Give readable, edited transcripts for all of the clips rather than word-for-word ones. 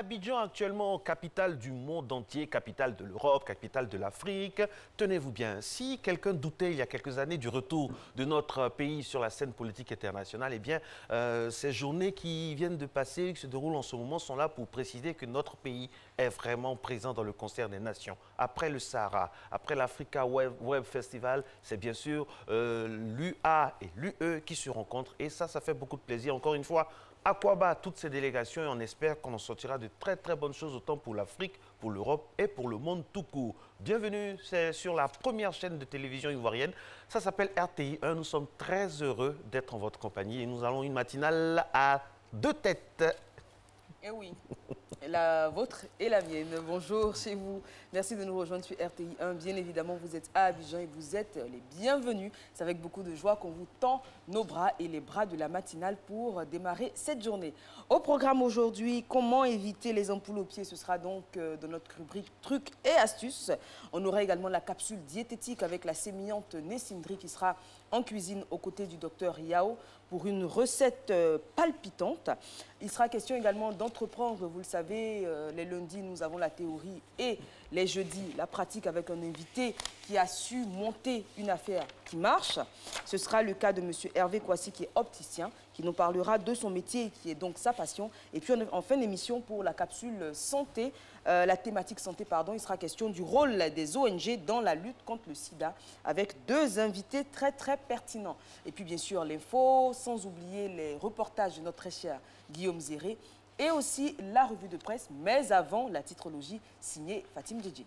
Abidjan, actuellement capitale du monde entier, capitale de l'Europe, capitale de l'Afrique. Tenez-vous bien, si quelqu'un doutait il y a quelques années du retour de notre pays sur la scène politique internationale, eh bien, ces journées qui viennent de passer, qui se déroulent en ce moment, sont là pour préciser que notre pays est vraiment présent dans le concert des nations. Après le Sahara, après l'Africa Web Festival, c'est bien sûr l'UA et l'UE qui se rencontrent. Et ça fait beaucoup de plaisir. Encore une fois, Aquaba, toutes ces délégations, et on espère qu'on en sortira de très très bonnes choses, autant pour l'Afrique, pour l'Europe et pour le monde tout court. Bienvenue, c'est sur la première chaîne de télévision ivoirienne. Ça s'appelle RTI 1. Nous sommes très heureux d'être en votre compagnie et nous allons une matinale à deux têtes. Eh oui, la vôtre et la mienne. Bonjour chez vous. Merci de nous rejoindre sur RTI 1. Bien évidemment, vous êtes à Abidjan et vous êtes les bienvenus. C'est avec beaucoup de joie qu'on vous tend nos bras et les bras de la matinale pour démarrer cette journée. Au programme aujourd'hui, comment éviter les ampoules aux pieds. Ce sera donc dans notre rubrique trucs et astuces. On aura également la capsule diététique avec la sémillante Nessindri qui sera en cuisine aux côtés du docteur Yao pour une recette palpitante. Il sera question également d'entreprendre. Vous le savez, les lundis, nous avons la théorie et les jeudis, la pratique avec un invité qui a su monter une affaire qui marche. Ce sera le cas de M. Hervé Kouassi, qui est opticien, qui nous parlera de son métier, qui est donc sa passion. Et puis en fin d'émission, pour la capsule santé, la thématique santé, pardon, il sera question du rôle des ONG dans la lutte contre le sida, avec deux invités très très pertinents. Et puis bien sûr l'info, sans oublier les reportages de notre très cher Guillaume Zéré, et aussi la revue de presse, mais avant la titrologie signée Fatim Djedji.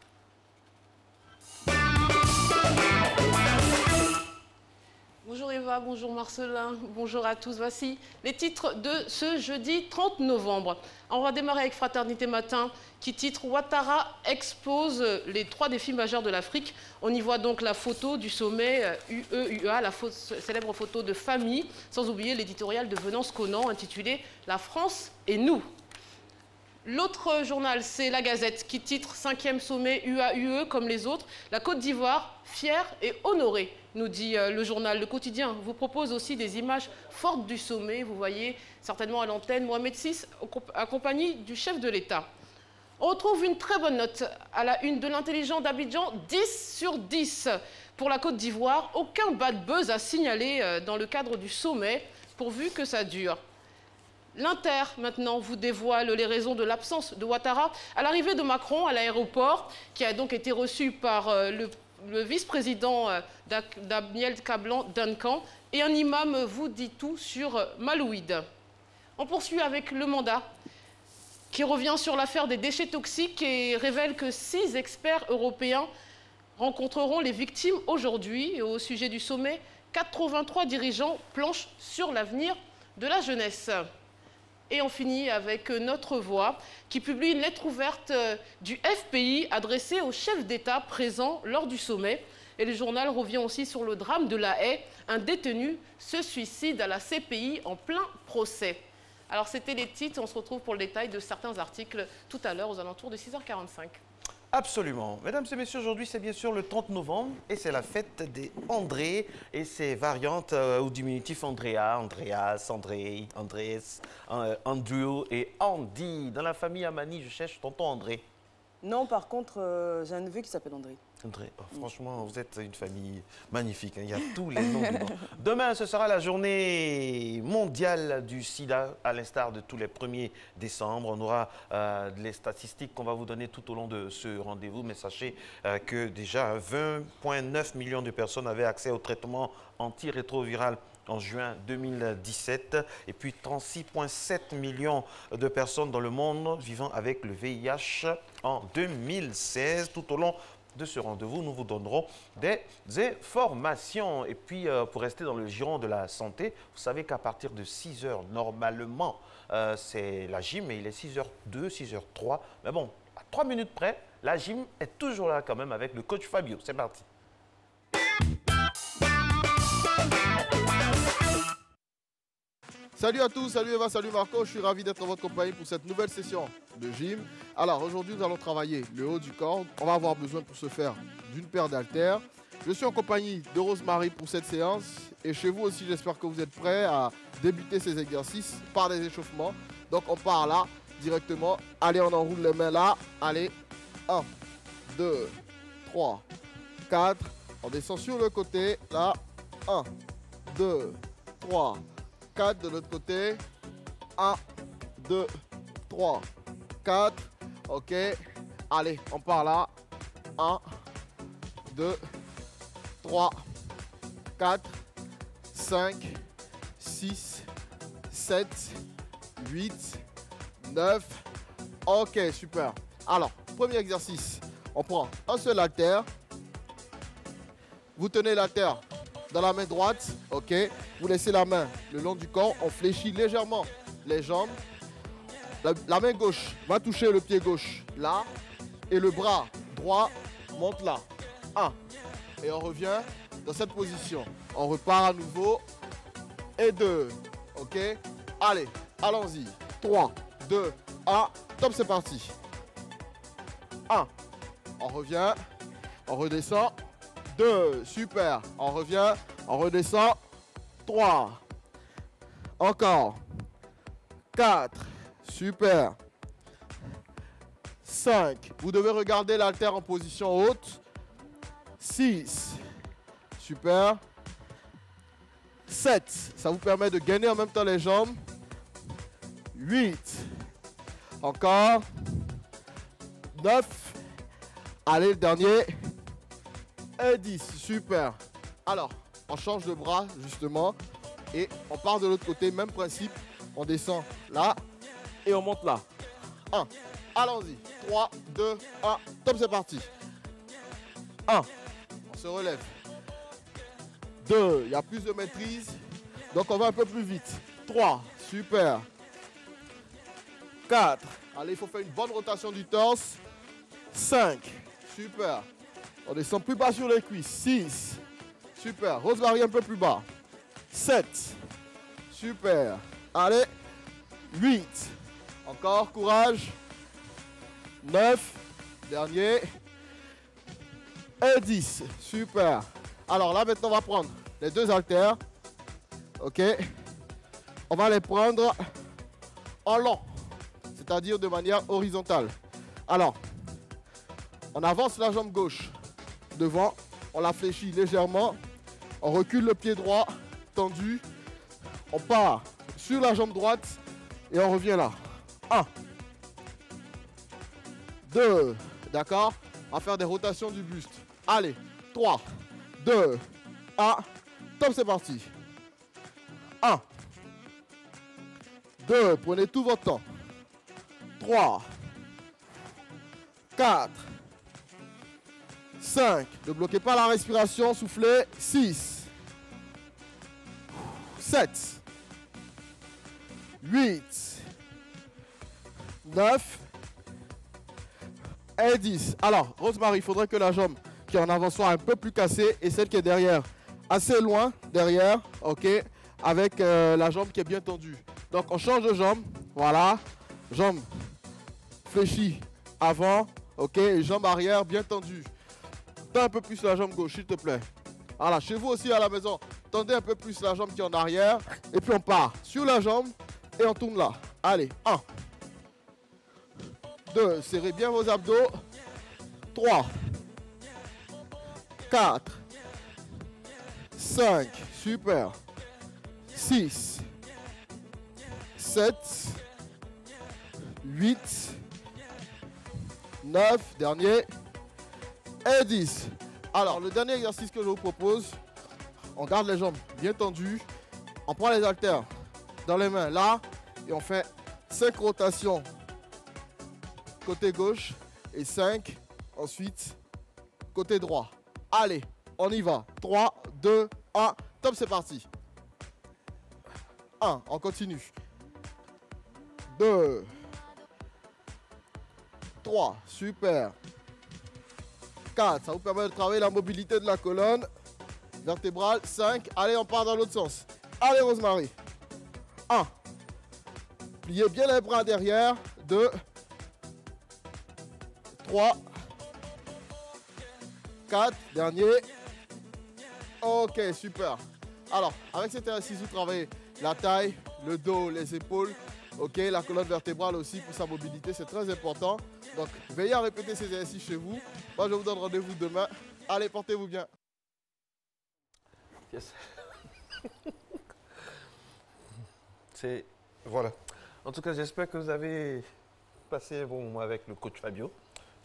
Bonjour Eva, bonjour Marcelin, bonjour à tous. Voici les titres de ce jeudi 30 novembre. On va démarrer avec Fraternité Matin qui titre « Ouattara expose les 3 défis majeurs de l'Afrique ». On y voit donc la photo du sommet UE-UA, la célèbre photo de famille, sans oublier l'éditorial de Venance Conan intitulé « La France et nous ». L'autre journal, c'est La Gazette, qui titre « 5e sommet UA-UE comme les autres, la Côte d'Ivoire, fière et honorée », nous dit le journal. Le Quotidien vous propose aussi des images fortes du sommet. Vous voyez certainement à l'antenne Mohamed VI accompagné du chef de l'État. On retrouve une très bonne note à la une de l'intelligent d'Abidjan, 10 sur 10 pour la Côte d'Ivoire. Aucun bad buzz à signaler dans le cadre du sommet, pourvu que ça dure. L'Inter, maintenant, vous dévoile les raisons de l'absence de Ouattara à l'arrivée de Macron à l'aéroport, qui a donc été reçu par le vice-président d'Abniel Kablan Duncan, et un imam vous dit tout sur Malouid. On poursuit avec Le Mandat, qui revient sur l'affaire des déchets toxiques et révèle que 6 experts européens rencontreront les victimes aujourd'hui. Et au sujet du sommet, 83 dirigeants planchent sur l'avenir de la jeunesse. Et on finit avec Notre Voix, qui publie une lettre ouverte du FPI adressée aux chefs d'État présents lors du sommet. Et le journal revient aussi sur le drame de La Haye. Un détenu se suicide à la CPI en plein procès. Alors c'était les titres, on se retrouve pour le détail de certains articles tout à l'heure aux alentours de 6h45. Absolument. Mesdames et messieurs, aujourd'hui, c'est bien sûr le 30 novembre et c'est la fête des André et ses variantes ou diminutifs Andrea, Andreas, André, Andrés, Andrew et Andy. Dans la famille Amani, je cherche tonton André. Non, par contre, j'ai un neveu qui s'appelle André. André, oh, franchement, vous êtes une famille magnifique. Hein. Il y a tous les noms dedans. Demain, ce sera la journée mondiale du sida, à l'instar de tous les 1er décembre. On aura les statistiques qu'on va vous donner tout au long de ce rendez-vous. Mais sachez que déjà 20,9 millions de personnes avaient accès au traitement antirétroviral en juin 2017 et puis 36,7 millions de personnes dans le monde vivant avec le VIH en 2016. Tout au long de ce rendez-vous, nous vous donnerons des informations. Et puis, pour rester dans le giron de la santé, vous savez qu'à partir de 6 h, normalement, c'est la gym, mais il est 6h02, 6h03. Mais bon, à 3 minutes près, la gym est toujours là quand même avec le coach Fabio. C'est parti. Salut à tous, salut Eva, salut Marco, je suis ravi d'être en votre compagnie pour cette nouvelle session de gym. Alors aujourd'hui nous allons travailler le haut du corps, on va avoir besoin pour ce faire d'une paire d'haltères. Je suis en compagnie de Rosemary pour cette séance et chez vous aussi j'espère que vous êtes prêts à débuter ces exercices par des échauffements. Donc on part là, directement. Allez, on enroule les mains là. Allez, 1, 2, 3, 4. On descend sur le côté, là. 1, 2, 3, 4 de l'autre côté. 1, 2, 3, 4. Ok. Allez, on part là. 1, 2, 3, 4, 5, 6, 7, 8, 9. Ok, super. Alors, premier exercice. On prend un seul haltère. Vous tenez l'haltère dans la main droite. Ok. Vous laissez la main le long du corps. On fléchit légèrement les jambes. La main gauche va toucher le pied gauche là. Et le bras droit monte là. 1. Et on revient dans cette position. On repart à nouveau. Et 2. Ok. Allez, allons-y. 3, 2, 1. Top, c'est parti. 1. On revient. On redescend. 2. Super. On revient. On redescend. 3. Encore. 4. Super. 5. Vous devez regarder l'haltère en position haute. 6. Super. 7. Ça vous permet de gainer en même temps les jambes. 8. Encore. 9. Allez, le dernier. Et 10. Super. Alors, on change de bras justement. Et on part de l'autre côté. Même principe. On descend là. Et on monte là. 1. Allons-y. 3, 2, 1. Top, c'est parti. 1. On se relève. 2. Il y a plus de maîtrise. Donc, on va un peu plus vite. 3. Super. 4. Allez, il faut faire une bonne rotation du torse. 5. Super. On descend plus bas sur les cuisses. 6. Super. Rosemary un peu plus bas. 7. Super. Allez. 8. Encore. Courage. 9. Dernier. Et 10. Super. Alors là, maintenant, on va prendre les deux haltères. OK. On va les prendre en long. C'est-à-dire de manière horizontale. Alors, on avance la jambe gauche devant. On la fléchit légèrement. On recule le pied droit tendu. On part sur la jambe droite et on revient là. 1. 2. D'accord? On va faire des rotations du buste. Allez. 3. 2. 1. Top, c'est parti. 1. 2. Prenez tout votre temps. 3. 4. 5. Ne bloquez pas la respiration. Soufflez. 6. 7. 8. 9. Et 10. Alors, Rosemary, il faudrait que la jambe qui est en avant soit un peu plus cassée et celle qui est derrière assez loin derrière, ok, avec la jambe qui est bien tendue. Donc, on change de jambe. Voilà. Jambe fléchie avant, ok, et jambe arrière bien tendue. Tends un peu plus la jambe gauche, s'il te plaît. Voilà, chez vous aussi à la maison, tendez un peu plus la jambe qui est en arrière. Et puis on part sur la jambe et on tourne là. Allez, 1. 2, serrez bien vos abdos. 3. 4. 5, super. 6. 7. 8. 9, dernier. Et 10. Alors, le dernier exercice que je vous propose, on garde les jambes bien tendues. On prend les haltères dans les mains là et on fait 5 rotations côté gauche et 5 ensuite côté droit. Allez, on y va. 3, 2, 1. Top, c'est parti. 1, on continue. 2. 3, super. 4, ça vous permet de travailler la mobilité de la colonne vertébrale. 5, allez, on part dans l'autre sens. Allez, Rosemary. 1. Pliez bien les bras derrière. 2. 3. 4, dernier. Ok, super. Alors, avec cet exercice, vous travaillez la taille, le dos, les épaules. Ok, la colonne vertébrale aussi pour sa mobilité, c'est très important. Donc, veillez à répéter ces exercices chez vous. Moi, je vous donne rendez-vous demain. Allez, portez-vous bien. Yes. Voilà. En tout cas, j'espère que vous avez passé un bon moment avec le coach Fabio.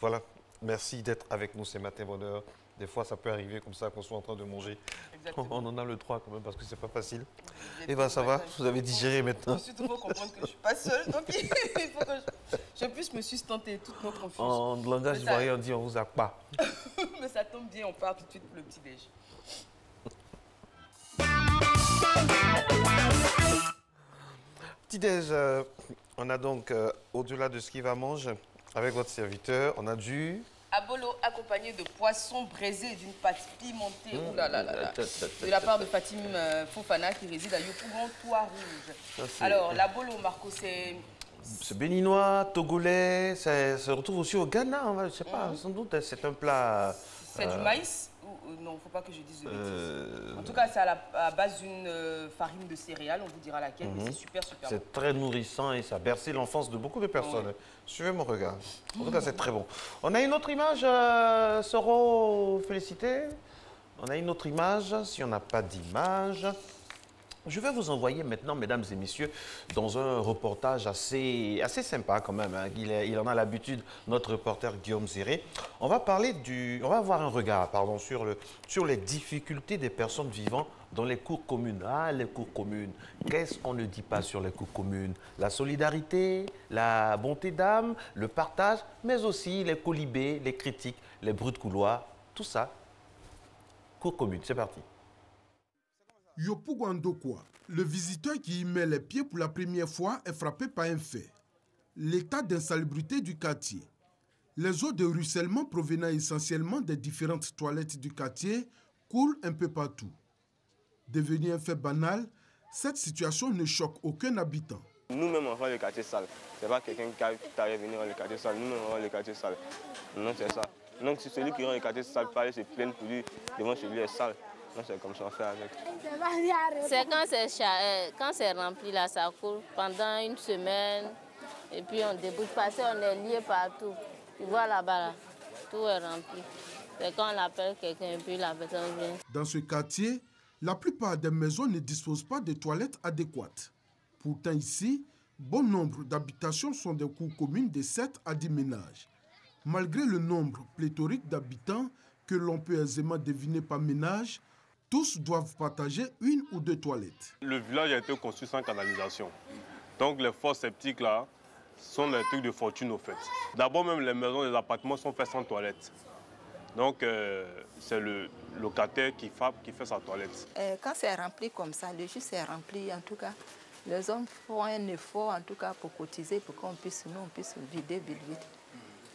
Voilà. Merci d'être avec nous ce matin, bonheur. Des fois, ça peut arriver comme ça qu'on soit en train de manger. Exactement. On en a le droit quand même parce que c'est pas facile. Et bien, ça va, vous avez digéré maintenant. Ensuite, il faut comprendre que je ne suis pas seule. Donc, il faut que je puisse me sustenter toute notre confusion. En langage ivoirien, on dit on vous a pas. Mais ça tombe bien, on part tout de suite pour le petit-déj. Petit-déj, on a donc, au-delà de ce qu'il va manger, avec votre serviteur, on a du... Abolo accompagné de poisson braisé et d'une pâte pimentée. Ouh là là là là. De la part de Fatim Fofana qui réside à Yopougon, Toit Rouge. Alors, l'abolo, Marco, c'est... C'est béninois, togolais, ça se retrouve aussi au Ghana, je ne sais pas, sans doute c'est un plat... C'est du maïs non, il ne faut pas que je dise de bêtises. En tout cas, c'est à base d'une farine de céréales, on vous dira laquelle, mais c'est super, super bon. C'est très nourrissant et ça a bercé l'enfance de beaucoup de personnes. Ouais. Suivez mon regard. En tout cas, c'est très bon. On a une autre image, Soro, félicité. On a une autre image, si on n'a pas d'image... Je vais vous envoyer maintenant, mesdames et messieurs, dans un reportage assez sympa quand même. Hein. Il en a l'habitude, notre reporter Guillaume Zéré. On va avoir un regard, sur les difficultés des personnes vivant dans les cours communes. Ah, les cours communes. Qu'est-ce qu'on ne dit pas sur les cours communes? La solidarité, la bonté d'âme, le partage, mais aussi les colibés, les critiques, les bruits de couloir, tout ça. Cours communes, c'est parti. Yopougon Ndokwa, le visiteur qui y met les pieds pour la première fois est frappé par un fait. L'état d'insalubrité du quartier. Les eaux de ruissellement provenant essentiellement des différentes toilettes du quartier coulent un peu partout. Devenu un fait banal, cette situation ne choque aucun habitant. Nous-mêmes, on voit le quartier sale. Ce n'est pas quelqu'un qui arrive venir dans le quartier sale. Nous-mêmes, on voit le quartier sale. Non, c'est ça. Donc, si celui qui rend le quartier sale peut aller se plaindre pour lui, devant chez lui est sale. Non, c'est comme ça, on fait avec. C'est quand c'est rempli, là, ça coule pendant une semaine. Et puis on débouche parce qu'on est lié partout. Tu vois là-bas, là, tout est rempli. C'est quand on appelle quelqu'un et puis la personne vient. Dans ce quartier, la plupart des maisons ne disposent pas de toilettes adéquates. Pourtant ici, bon nombre d'habitations sont des cours communes de 7 à 10 ménages. Malgré le nombre pléthorique d'habitants que l'on peut aisément deviner par ménage, tous doivent partager une ou deux toilettes. Le village a été construit sans canalisation. Donc les fosses septiques là sont des trucs de fortune au fait. D'abord même les maisons, les appartements sont faits sans toilette. Donc c'est le locataire qui fait sa toilette. Quand c'est rempli comme ça, le jus est rempli en tout cas. Les hommes font un effort en tout cas pour cotiser pour qu'on puisse, nous, on puisse vider vite.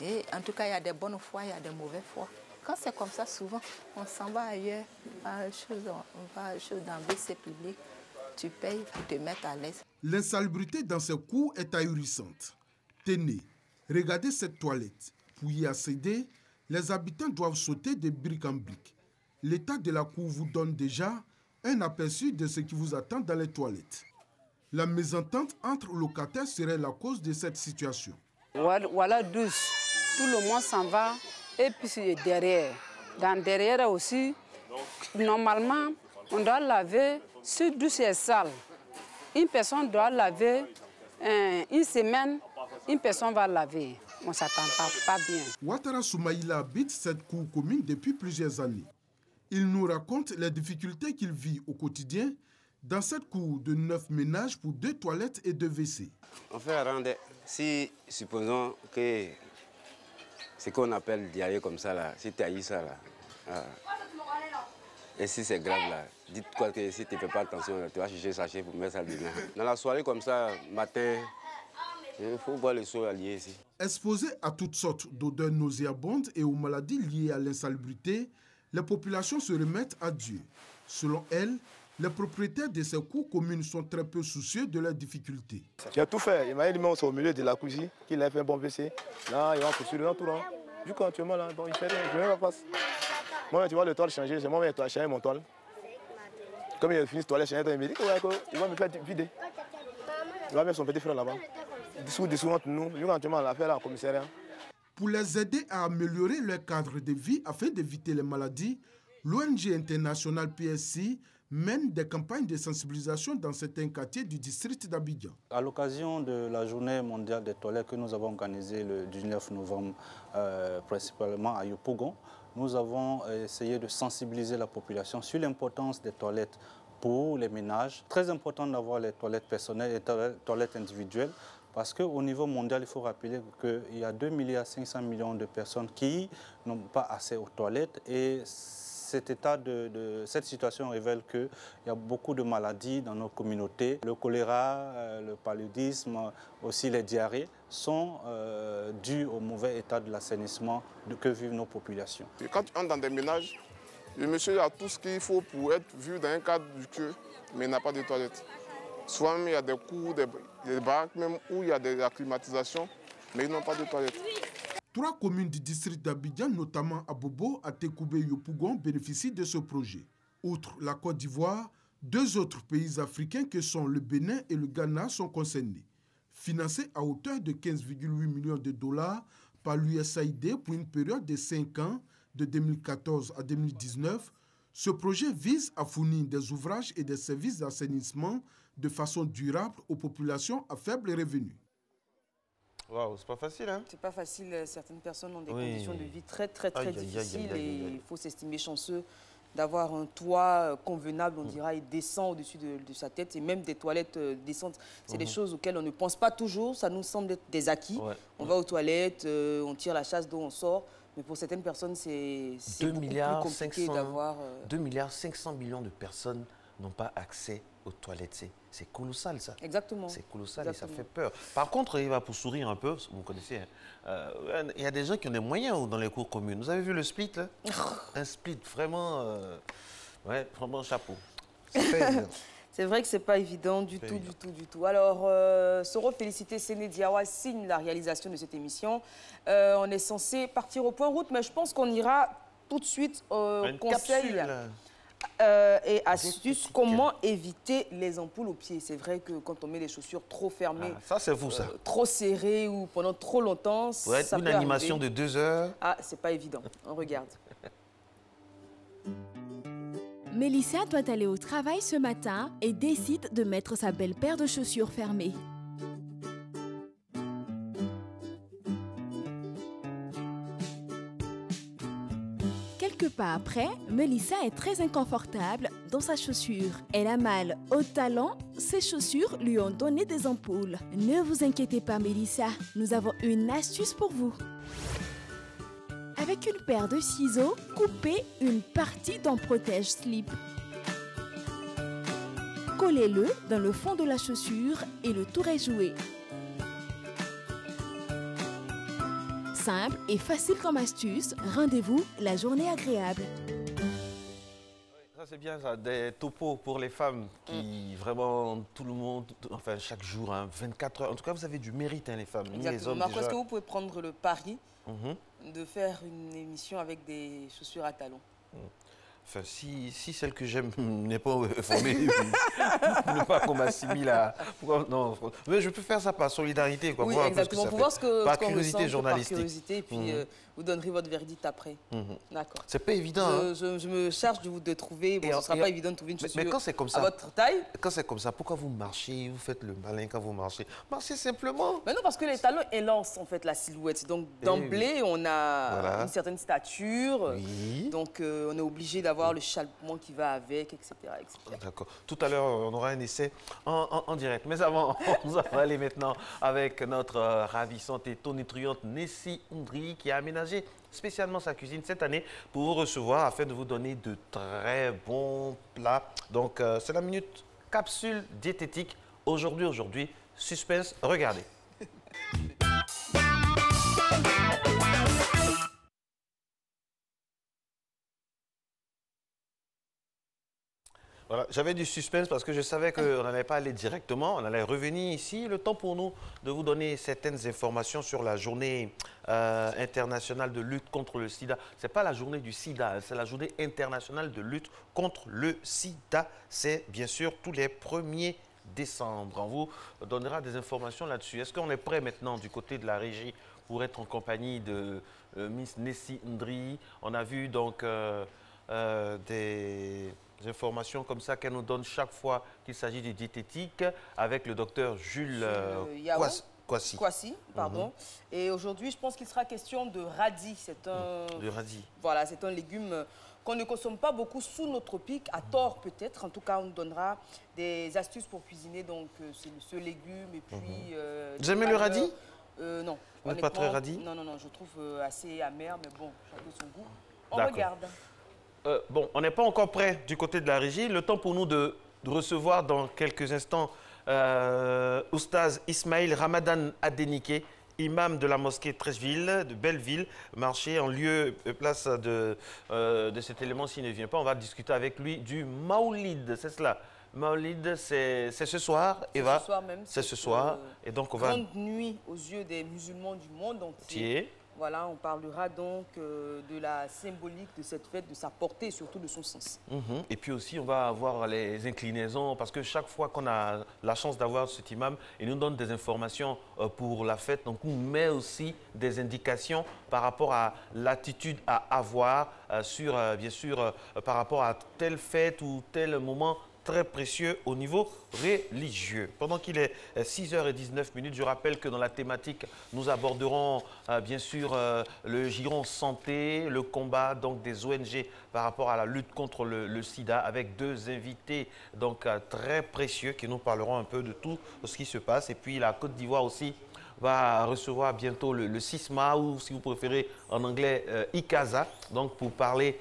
Et en tout cas, il y a des bonnes fois, il y a des mauvaises fois. Quand c'est comme ça, souvent, on s'en va ailleurs, on va dans le WC public, tu payes pour te mettre à l'aise. L'insalubrité dans ces cours est ahurissante. Tenez, regardez cette toilette. Pour y accéder, les habitants doivent sauter de brique en brique. L'état de la cour vous donne déjà un aperçu de ce qui vous attend dans les toilettes. La mésentente entre locataires serait la cause de cette situation. Voilà douce. Tout le monde s'en va. Et puis derrière. Derrière aussi, normalement, on doit laver, si douce est sale. Une personne doit laver une semaine, une personne va laver. On ne s'attend pas bien. Ouattara Soumaïla habite cette cour commune depuis plusieurs années. Il nous raconte les difficultés qu'il vit au quotidien dans cette cour de 9 ménages pour 2 toilettes et 2 WC. On fait rendre, si supposons que ce qu'on appelle diarrhée comme ça, là, si tu as eu ça, là, et si c'est grave, là, dites-toi que si tu ne fais pas attention, là, tu vas chercher sachet pour mettre ça dedans. Dans la soirée comme ça, matin, il faut boire le seau allié ici. Exposées à toutes sortes d'odeurs nauséabondes et aux maladies liées à l'insalubrité, les populations se remettent à Dieu. Selon elles, les propriétaires de ces cours communes sont très peu soucieux de leurs difficultés. J'ai tout fait. Il m'a dit au milieu de la cuisine qu'il a fait un bon WC. Là, il va poursuivre dans tout le monde. Du coup, actuellement, là, donc, il fait rien. Je ne vais pas passer. Moi, tu vois le toile changer. C'est moi qui ai changé mon toile. Comme il a fini ce toilette changé, il me dit qu'il va me faire vider. Il va mettre son petit frère là-bas. Dessous entre nous, lui quand tu m'as l'affaire là au commissariat. Pour les aider à améliorer leur cadre de vie afin d'éviter les maladies, l'ONG internationale PSI mène des campagnes de sensibilisation dans certains quartiers du district d'Abidjan. À l'occasion de la journée mondiale des toilettes que nous avons organisée le 19 novembre, principalement à Yopougon, nous avons essayé de sensibiliser la population sur l'importance des toilettes pour les ménages. Très important d'avoir les toilettes personnelles et les toilettes individuelles, parce qu'au niveau mondial, il faut rappeler qu'il y a 2,5 milliards de personnes qui n'ont pas accès aux toilettes, et cette situation révèle qu'il y a beaucoup de maladies dans nos communautés. Le choléra, le paludisme, aussi les diarrhées sont dus au mauvais état de l'assainissement que vivent nos populations. Et quand tu entres dans des ménages, le monsieur a tout ce qu'il faut pour être vu dans un cadre du queue, mais il n'a pas de toilettes. Souvent, il y a des cours, des baraques même où il y a de la climatisation, mais ils n'ont pas de toilettes. 3 communes du district d'Abidjan, notamment Abobo, Atekoubé et Yopougon, bénéficient de ce projet. Outre la Côte d'Ivoire, 2 autres pays africains que sont le Bénin et le Ghana sont concernés. Financés à hauteur de 15,8 millions de dollars par l'USAID pour une période de 5 ans, de 2014 à 2019, ce projet vise à fournir des ouvrages et des services d'assainissement de façon durable aux populations à faible revenu. Waouh, c'est pas facile, hein? C'est pas facile. Certaines personnes ont des conditions de vie très difficiles et il faut s'estimer chanceux d'avoir un toit convenable, on dira, et décent au-dessus de sa tête, et même des toilettes décentes. C'est des choses auxquelles on ne pense pas toujours. Ça nous semble être des acquis. On va aux toilettes, on tire la chasse d'eau, on sort. Mais pour certaines personnes, c'est beaucoup plus compliqué d'avoir... 2,5 milliards de personnes n'ont pas accès aux toilettes. C'est colossal, ça. Exactement. C'est colossal. Exactement. Et ça fait peur. Par contre, il va pour sourire un peu, vous connaissez, il y a des gens qui ont des moyens dans les cours communes. Vous avez vu le split, là? Un split, vraiment, vraiment chapeau. C'est vrai que ce n'est pas évident du tout. Alors, Soro Félicité Séné Diawa signe la réalisation de cette émission. On est censé partir au point route, mais je pense qu'on ira tout de suite au conseil et astuces. Comment éviter les ampoules aux pieds. C'est vrai que quand on met les chaussures trop fermées, ça c'est vous, ça. Trop serrées ou pendant trop longtemps, ça peut une animation de 2 heures. Ah, c'est pas évident. On regarde. Mélissa doit aller au travail ce matin et décide de mettre sa belle paire de chaussures fermées. Quelques pas après, Mélissa est très inconfortable dans sa chaussure. Elle a mal au talon, ses chaussures lui ont donné des ampoules. Ne vous inquiétez pas Mélissa, nous avons une astuce pour vous. Avec une paire de ciseaux, coupez une partie d'un protège-slip. Collez-le dans le fond de la chaussure et le tour est joué. Simple et facile comme astuce, rendez-vous la journée agréable. Ça c'est bien ça, des topos pour les femmes qui vraiment tout le monde, enfin chaque jour, 24 heures. En tout cas vous avez du mérite les femmes. Exactement. Les hommes, Marco, est-ce que vous pouvez prendre le pari de faire une émission avec des chaussures à talons? Enfin, si celle que j'aime n'est pas formée, ne pas qu'on m'assimile à... Non, mais je peux faire ça par solidarité. Quoi, oui, voir exactement. Pour voir ce que par curiosité journalistique. Par curiosité, et puis vous donnerez votre verdict après. D'accord. C'est pas évident. Je me charge de trouver... Bon, ce ne sera pas évident de trouver une chaussure mais quand c'est comme ça, à votre taille. Quand c'est comme ça, pourquoi vous marchez? Vous faites le malin quand vous marchez. Marchez simplement. Mais non, parce que les talons élancent en fait la silhouette. Donc d'emblée, on a une certaine stature. Oui. Donc on est obligé d'avoir le chalpement qui va avec, etc. D'accord. Tout à l'heure, on aura un essai en direct. Mais avant, on va aller maintenant avec notre ravissante et tonitruante Nessie Ondry qui a aménagé spécialement sa cuisine cette année pour vous recevoir afin de vous donner de très bons plats. Donc, c'est la minute capsule diététique. Aujourd'hui, suspense, regardez. Voilà, j'avais du suspense parce que je savais qu'on n'allait pas aller directement, on allait revenir ici. Le temps pour nous de vous donner certaines informations sur la journée internationale de lutte contre le sida. Ce n'est pas la journée du sida, c'est la journée internationale de lutte contre le sida. C'est bien sûr tous les 1er décembre. On vous donnera des informations là-dessus. Est-ce qu'on est prêt maintenant du côté de la régie pour être en compagnie de Miss Nessie Ndri? On a vu donc des informations comme ça qu'elle nous donne chaque fois qu'il s'agit de diététique avec le docteur Jules Kwasi. Pardon. Et aujourd'hui, je pense qu'il sera question de radis. C'est un... De radis. Voilà, c'est un légume qu'on ne consomme pas beaucoup sous nos tropiques, à tort peut-être. En tout cas, on nous donnera des astuces pour cuisiner donc ce légume et puis... Vous aimez le radis? Non. Vous n'êtes pas très radis? Non, je trouve assez amer, mais bon, chacun son goût. On regarde. Bon, on n'est pas encore prêt du côté de la régie. Le temps pour nous de recevoir dans quelques instants Oustaz Ismail Ramadan Adenike, imam de la mosquée Trècheville, de Belleville, marché en lieu et place de cet élément s'il ne vient pas. On va discuter avec lui du Maoulid, c'est cela. Maoulid, c'est ce soir, Eva. C'est ce soir même. C'est ce soir. Et donc on va... Grande nuit aux yeux des musulmans du monde entier. Voilà, on parlera donc de la symbolique de cette fête, de sa portée et surtout de son sens. Et puis aussi, on va avoir les inclinaisons parce que chaque fois qu'on a la chance d'avoir cet imam, il nous donne des informations pour la fête. Donc, on met aussi des indications par rapport à l'attitude à avoir bien sûr, par rapport à telle fête ou tel moment très précieux au niveau religieux. Pendant qu'il est 6h19, je rappelle que dans la thématique, nous aborderons bien sûr le giron santé, le combat donc des ONG par rapport à la lutte contre le sida avec deux invités donc très précieux qui nous parleront un peu de tout ce qui se passe. Et puis la Côte d'Ivoire aussi va recevoir bientôt le CISMA ou si vous préférez en anglais ICASA, donc pour parler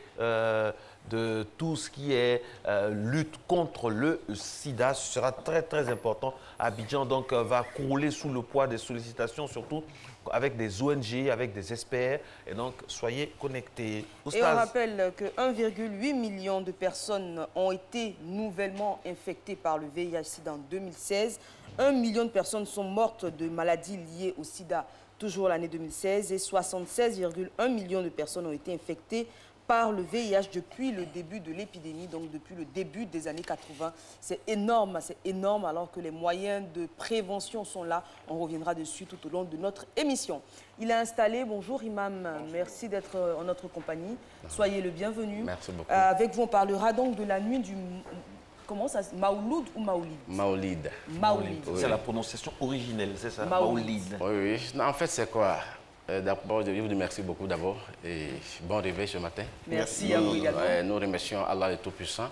de tout ce qui est lutte contre le sida. Ce sera très très important. Abidjan donc va crouler sous le poids des sollicitations, surtout avec des ONG, avec des experts. Et donc, soyez connectés. Et on rappelle que 1,8 million de personnes ont été nouvellement infectées par le VIH-Sida en 2016. 1 million de personnes sont mortes de maladies liées au sida, toujours l'année 2016. Et 76,1 millions de personnes ont été infectées par le VIH depuis le début de l'épidémie, donc depuis le début des années 80. C'est énorme alors que les moyens de prévention sont là. On reviendra dessus tout au long de notre émission. Il est installé. Bonjour Imam, merci d'être en notre compagnie. Soyez le bienvenu. Merci beaucoup. Avec vous, on parlera donc de la nuit du... Comment ça se... Maouloud ou Maoulid? Maoulid. Maoulid. Oui. C'est la prononciation originelle, c'est ça? Maoulid. Oui. Non, en fait, c'est quoi? D'abord, je vous remercie beaucoup d'abord et bon réveil ce matin. Merci à vous également. Nous remercions Allah le Tout-Puissant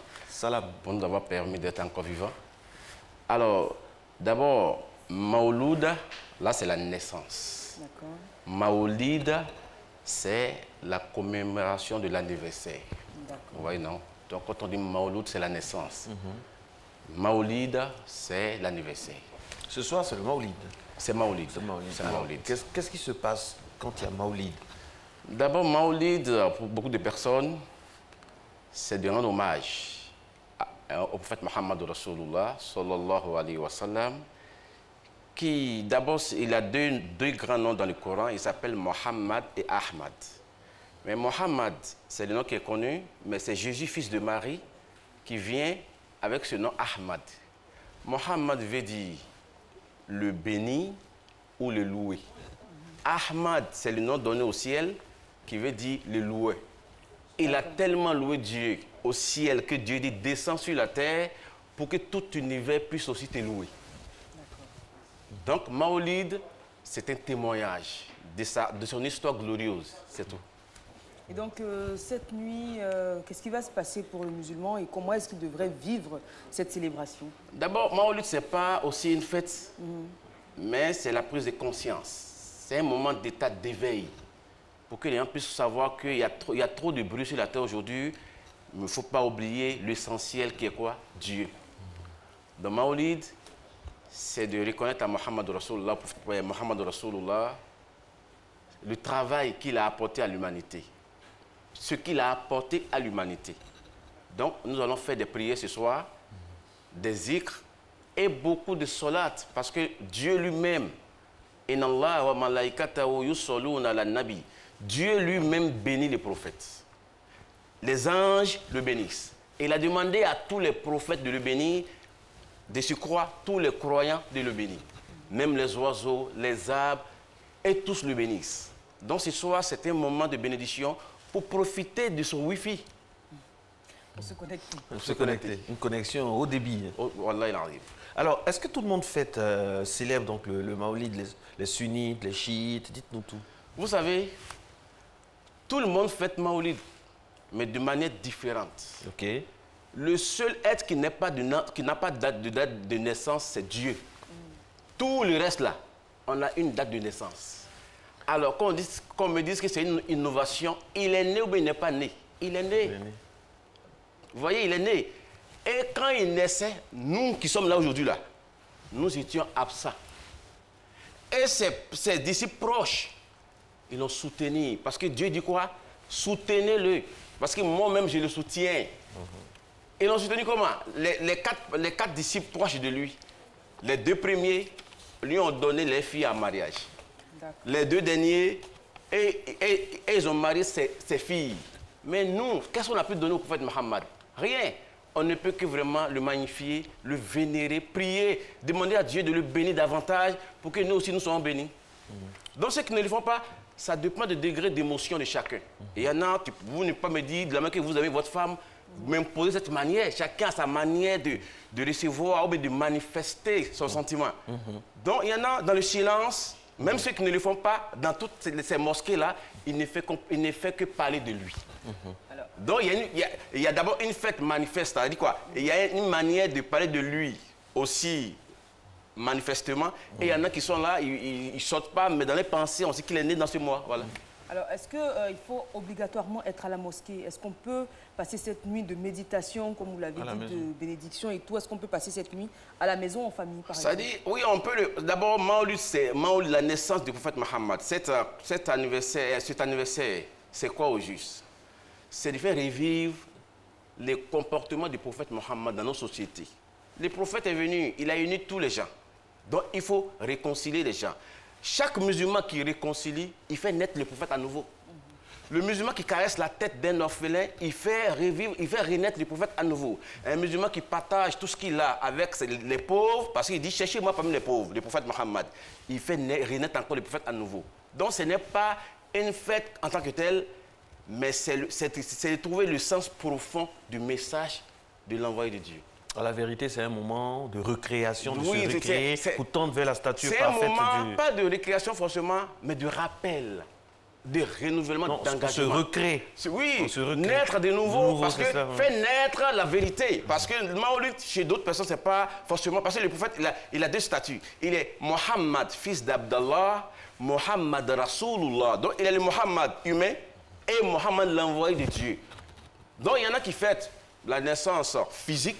pour nous avoir permis d'être encore vivants. Alors, d'abord, Maouloud, là c'est la naissance. D'accord. Maoulid, c'est la commémoration de l'anniversaire. D'accord. Vous voyez, non? Donc, quand on dit Maouloud, c'est la naissance. Maoulid, c'est l'anniversaire. Ce soir, c'est le Maoulid. C'est Maoulid. Qu'est-ce qui se passe quand il y a Maoulid? D'abord, Maoulid, pour beaucoup de personnes, c'est de rendre hommage au prophète Mohammed Rasulullah, sallallahu alayhi wa sallam, qui, d'abord, il a deux grands noms dans le Coran. Il s'appelle Mohammed et Ahmad. Mais Mohammed, c'est le nom qui est connu, mais c'est Jésus, fils de Marie, qui vient avec ce nom Ahmad. Mohammed veut dire le béni ou le loué. Ahmad, c'est le nom donné au ciel qui veut dire le loué. Il a tellement loué Dieu au ciel que Dieu dit descend sur la terre pour que tout univers puisse aussi te louer. Donc Maoulid, c'est un témoignage de son histoire glorieuse, c'est tout. Et donc, cette nuit, qu'est-ce qui va se passer pour le musulman et comment est-ce qu'il devrait vivre cette célébration? D'abord, Maoulid, ce n'est pas aussi une fête, mais c'est la prise de conscience. C'est un moment d'état d'éveil pour que les gens puissent savoir qu'il y a trop de bruit sur la terre aujourd'hui. Il ne faut pas oublier l'essentiel qui est quoi? Dieu. Dans Maoulid, c'est de reconnaître à Mohammed Rasulullah le travail qu'il a apporté à l'humanité. Ce qu'il a apporté à l'humanité. Donc, nous allons faire des prières ce soir, des zikrs et beaucoup de salat, parce que Dieu lui-même, Dieu lui-même bénit les prophètes. Les anges le bénissent. Et il a demandé à tous les prophètes de le bénir De surcroît, tous les croyants de le bénir. Même les oiseaux, les arbres, et tous le bénissent. Donc ce soir, c'est un moment de bénédiction pour profiter de son Wi-Fi. Pour se connecter. Pour se connecter. Une connexion au débit. Wallah, il arrive. Alors, est-ce que tout le monde fête, célèbre donc le Maolid, les sunnites, les chiites? Dites-nous tout. Vous savez, tout le monde fête Maolid, mais de manière différente. Ok. Le seul être qui n'a pas de date de naissance, c'est Dieu. Tout le reste là, on a une date de naissance. Alors, qu'on me dise que c'est une innovation, il est né ou bien il n'est pas né? Il est né. Vous voyez, il est né. Et quand il naissait, nous qui sommes là aujourd'hui, là, nous étions absents. Et ses disciples proches, ils l'ont soutenu. Parce que Dieu dit quoi? Soutenez-le. Parce que moi-même, je le soutiens. Ils l'ont soutenu comment? Les quatre disciples proches de lui, les deux premiers lui ont donné les filles en mariage. Les deux derniers, et ils ont marié ses filles. Mais nous, qu'est-ce qu'on a pu donner au prophète Mohammed? Rien. On ne peut que vraiment le magnifier, le vénérer, prier, demander à Dieu de le bénir davantage pour que nous aussi nous soyons bénis. Donc ceux qui ne le font pas, ça dépend du degré d'émotion de chacun. Et il y en a, vous ne pouvez pas me dire, de la manière que vous avez votre femme, m'imposer cette manière. Chacun a sa manière de recevoir ou de manifester son sentiment. Donc il y en a dans le silence, même ceux qui ne le font pas, dans toutes ces mosquées-là, il ne fait que parler de lui. Donc il y a d'abord une fête manifeste, c'est-à-dire quoi? Il y a une manière de parler de lui aussi manifestement, et il y en a qui sont là, ils ne sortent pas, mais dans les pensées, on sait qu'il est né dans ce mois. Voilà. Alors, est-ce qu'il faut obligatoirement être à la mosquée? Est-ce qu'on peut passer cette nuit de méditation, comme vous l'avez dit, de bénédiction et tout? Est-ce qu'on peut passer cette nuit à la maison, en famille, par exemple? C'est-à-dire, oui, on peut. D'abord, Maolid, c'est la naissance du prophète Mohammed. Cet anniversaire, c'est quoi au juste? C'est de faire revivre les comportements du prophète Mohammed dans nos sociétés. Le prophète est venu, il a uni tous les gens. Donc, il faut réconcilier les gens. Chaque musulman qui réconcilie, il fait naître le prophète à nouveau. Le musulman qui caresse la tête d'un orphelin, il fait revivre, il fait renaître le prophète à nouveau. Un musulman qui partage tout ce qu'il a avec les pauvres, parce qu'il dit, cherchez-moi parmi les pauvres, le prophète Mohammed. Il fait renaître encore le prophète à nouveau. Donc ce n'est pas une fête en tant que telle, mais c'est de trouver le sens profond du message de l'envoyé de Dieu. La vérité, c'est un moment de recréation, de se recréer pour tendre vers la stature parfaite. C'est un moment, pas de récréation forcément, mais de rappel, de renouvellement d'engagement. On se recrée. Oui, naître de nouveau, parce que fait naître la vérité. Parce que le Maolid, chez d'autres personnes, c'est pas forcément... Parce que le prophète, il a deux statuts. Il est Mohammed, fils d'Abdallah, Mohammed Rasulullah. Donc, il est le Mohammed humain et Mohammed l'envoyé de Dieu. Donc, il y en a qui fêtent la naissance physique,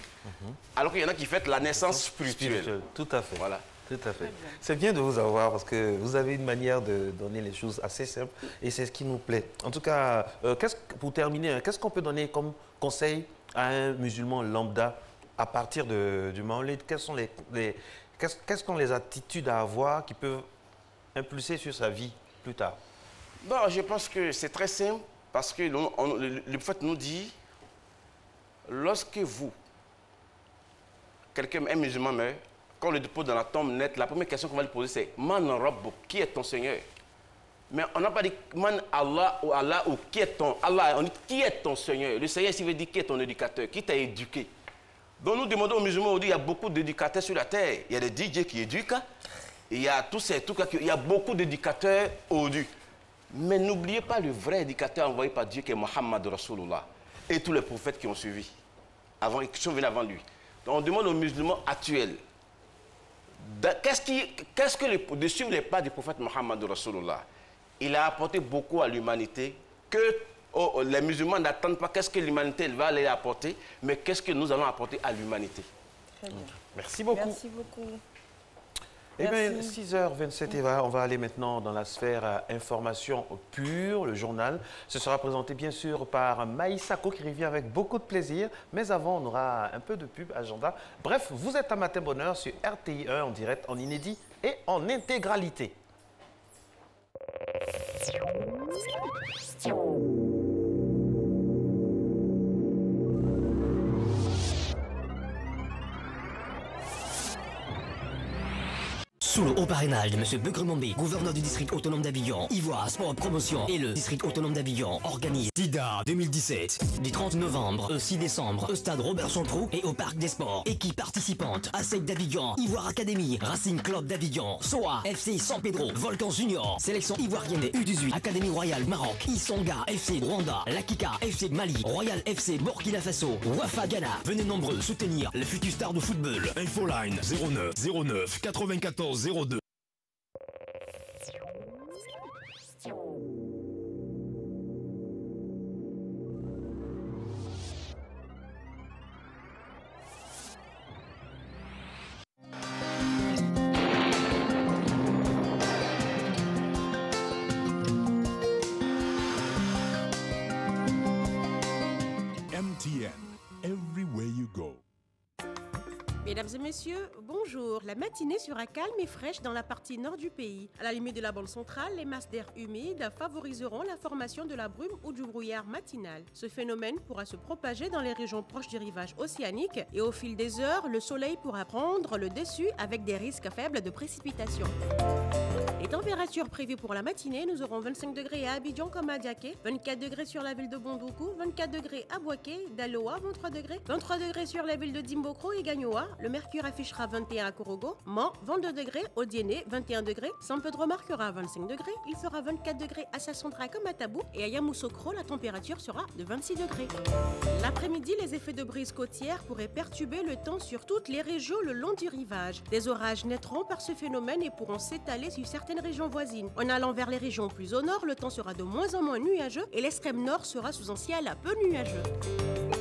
alors qu'il y en a qui fêtent la naissance spirituelle. Tout à fait. Voilà. Tout à fait. C'est bien de vous avoir parce que vous avez une manière de donner les choses assez simples et c'est ce qui nous plaît. En tout cas, pour terminer, qu'est-ce qu'on peut donner comme conseil à un musulman lambda à partir du Maolid? Quelles sont les attitudes à avoir qui peuvent impulser sur sa vie plus tard? Bon, je pense que c'est très simple parce que le prophète nous dit, lorsque un musulman meurt, quand on le dépose dans la tombe nette, la première question qu'on va lui poser, c'est « Man Rabbu » qui est ton Seigneur? Mais on n'a pas dit « Man Allah » ou « qui est ton Allah », on dit « qui est ton Seigneur ?» Le Seigneur, il veut dire « qui est ton éducateur ?» Qui t'a éduqué? Donc nous demandons aux musulmans aujourd'hui, il y a beaucoup d'éducateurs sur la terre. Il y a des DJ qui éduquent, il y a tous ces trucs, il y a beaucoup d'éducateurs aujourd'hui. Mais n'oubliez pas le vrai éducateur envoyé par Dieu qui est Mohammed Rasulullah et tous les prophètes qui ont suivi, qui sont venus avant lui. Donc on demande aux musulmans actuels, qu'est-ce que de suivre les pas du prophète Mohammed Rasulullah? Il a apporté beaucoup à l'humanité que les musulmans n'attendent pas qu'est-ce que l'humanité va aller apporter, mais qu'est-ce que nous allons apporter à l'humanité. Très bien. Merci beaucoup. Merci beaucoup. Eh bien, 6h27, Eva, on va aller maintenant dans la sphère information pure, le journal. Ce sera présenté bien sûr par Maïsako qui revient avec beaucoup de plaisir. Mais avant, on aura un peu de pub, agenda. Bref, vous êtes à Matin Bonheur sur RTI 1 en direct, en inédit et en intégralité. Sous le haut parrainage de M. Begremombe, gouverneur du district autonome d'Abidjan, Ivoire Sport Promotion et le district autonome d'Abidjan organise SIDA 2017 du 30 novembre au 6 décembre au stade Robert Chantrou et au Parc des Sports. Équipe participante, ASEC d'Abidjan, Ivoire Academy, Racing Club d'Abidjan, SOA, FC San Pedro, Volcan Junior, sélection ivoirienne U18, Académie Royale Maroc, Isonga FC Rwanda, Lakika FC Mali, Royal FC Burkina Faso, Wafa Ghana. Venez nombreux soutenir les futurs stars de football. Infoline 09 09 94 02. MTN, everywhere you go. Mesdames et messieurs, bonjour. La matinée sera calme et fraîche dans la partie nord du pays. À la limite de la bande centrale, les masses d'air humides favoriseront la formation de la brume ou du brouillard matinal. Ce phénomène pourra se propager dans les régions proches du rivage océanique et au fil des heures, le soleil pourra prendre le dessus avec des risques faibles de précipitations. Les températures prévues pour la matinée, nous aurons 25 degrés à Abidjan comme à Diaké, 24 degrés sur la ville de Bondoukou, 24 degrés à Boaké, Daloa, 23 degrés sur la ville de Dimbokro et Gagnoa. Le mercure affichera 21 à Korogo, Mans, 22 degrés, Odiéné, 21 degrés, San Pedro marquera 25 degrés, il fera 24 degrés à Sassandra comme à Tabou et à Yamoussoukro, la température sera de 26 degrés. L'après-midi, les effets de brise côtière pourraient perturber le temps sur toutes les régions le long du rivage. Des orages naîtront par ce phénomène et pourront s'étaler sur certaines régions voisines. En allant vers les régions plus au nord, le temps sera de moins en moins nuageux et l'extrême nord sera sous un ciel peu nuageux.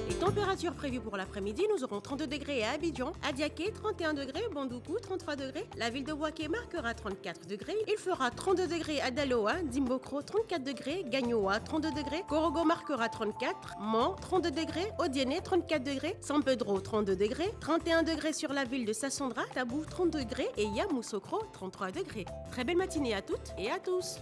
Les températures prévues pour l'après-midi, nous aurons 32 degrés à Abidjan, à Diaké, 31 degrés, Bondoukou, 33 degrés, la ville de Boaké marquera 34 degrés, il fera 32 degrés à Daloa, Dimbokro, 34 degrés, Gagnoa, 32 degrés, Korogo marquera 34, Mans, 32 degrés, Odiéné, 34 degrés, San Pedro, 32 degrés, 31 degrés sur la ville de Sassandra, Tabou, 30 degrés et Yamoussoukro, 33 degrés. Très belle matinée à toutes et à tous.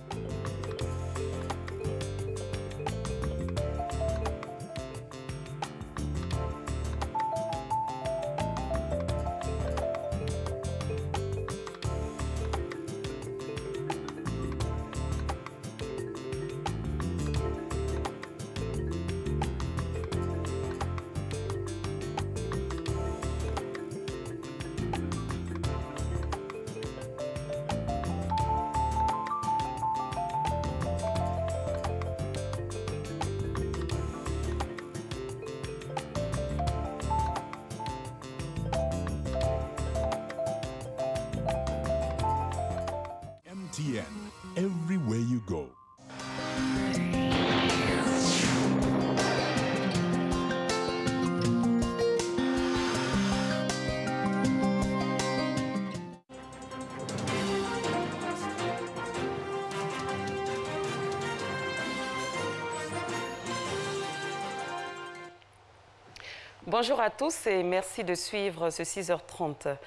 MTN, everywhere you go. Bonjour à tous et merci de suivre ce 6h30.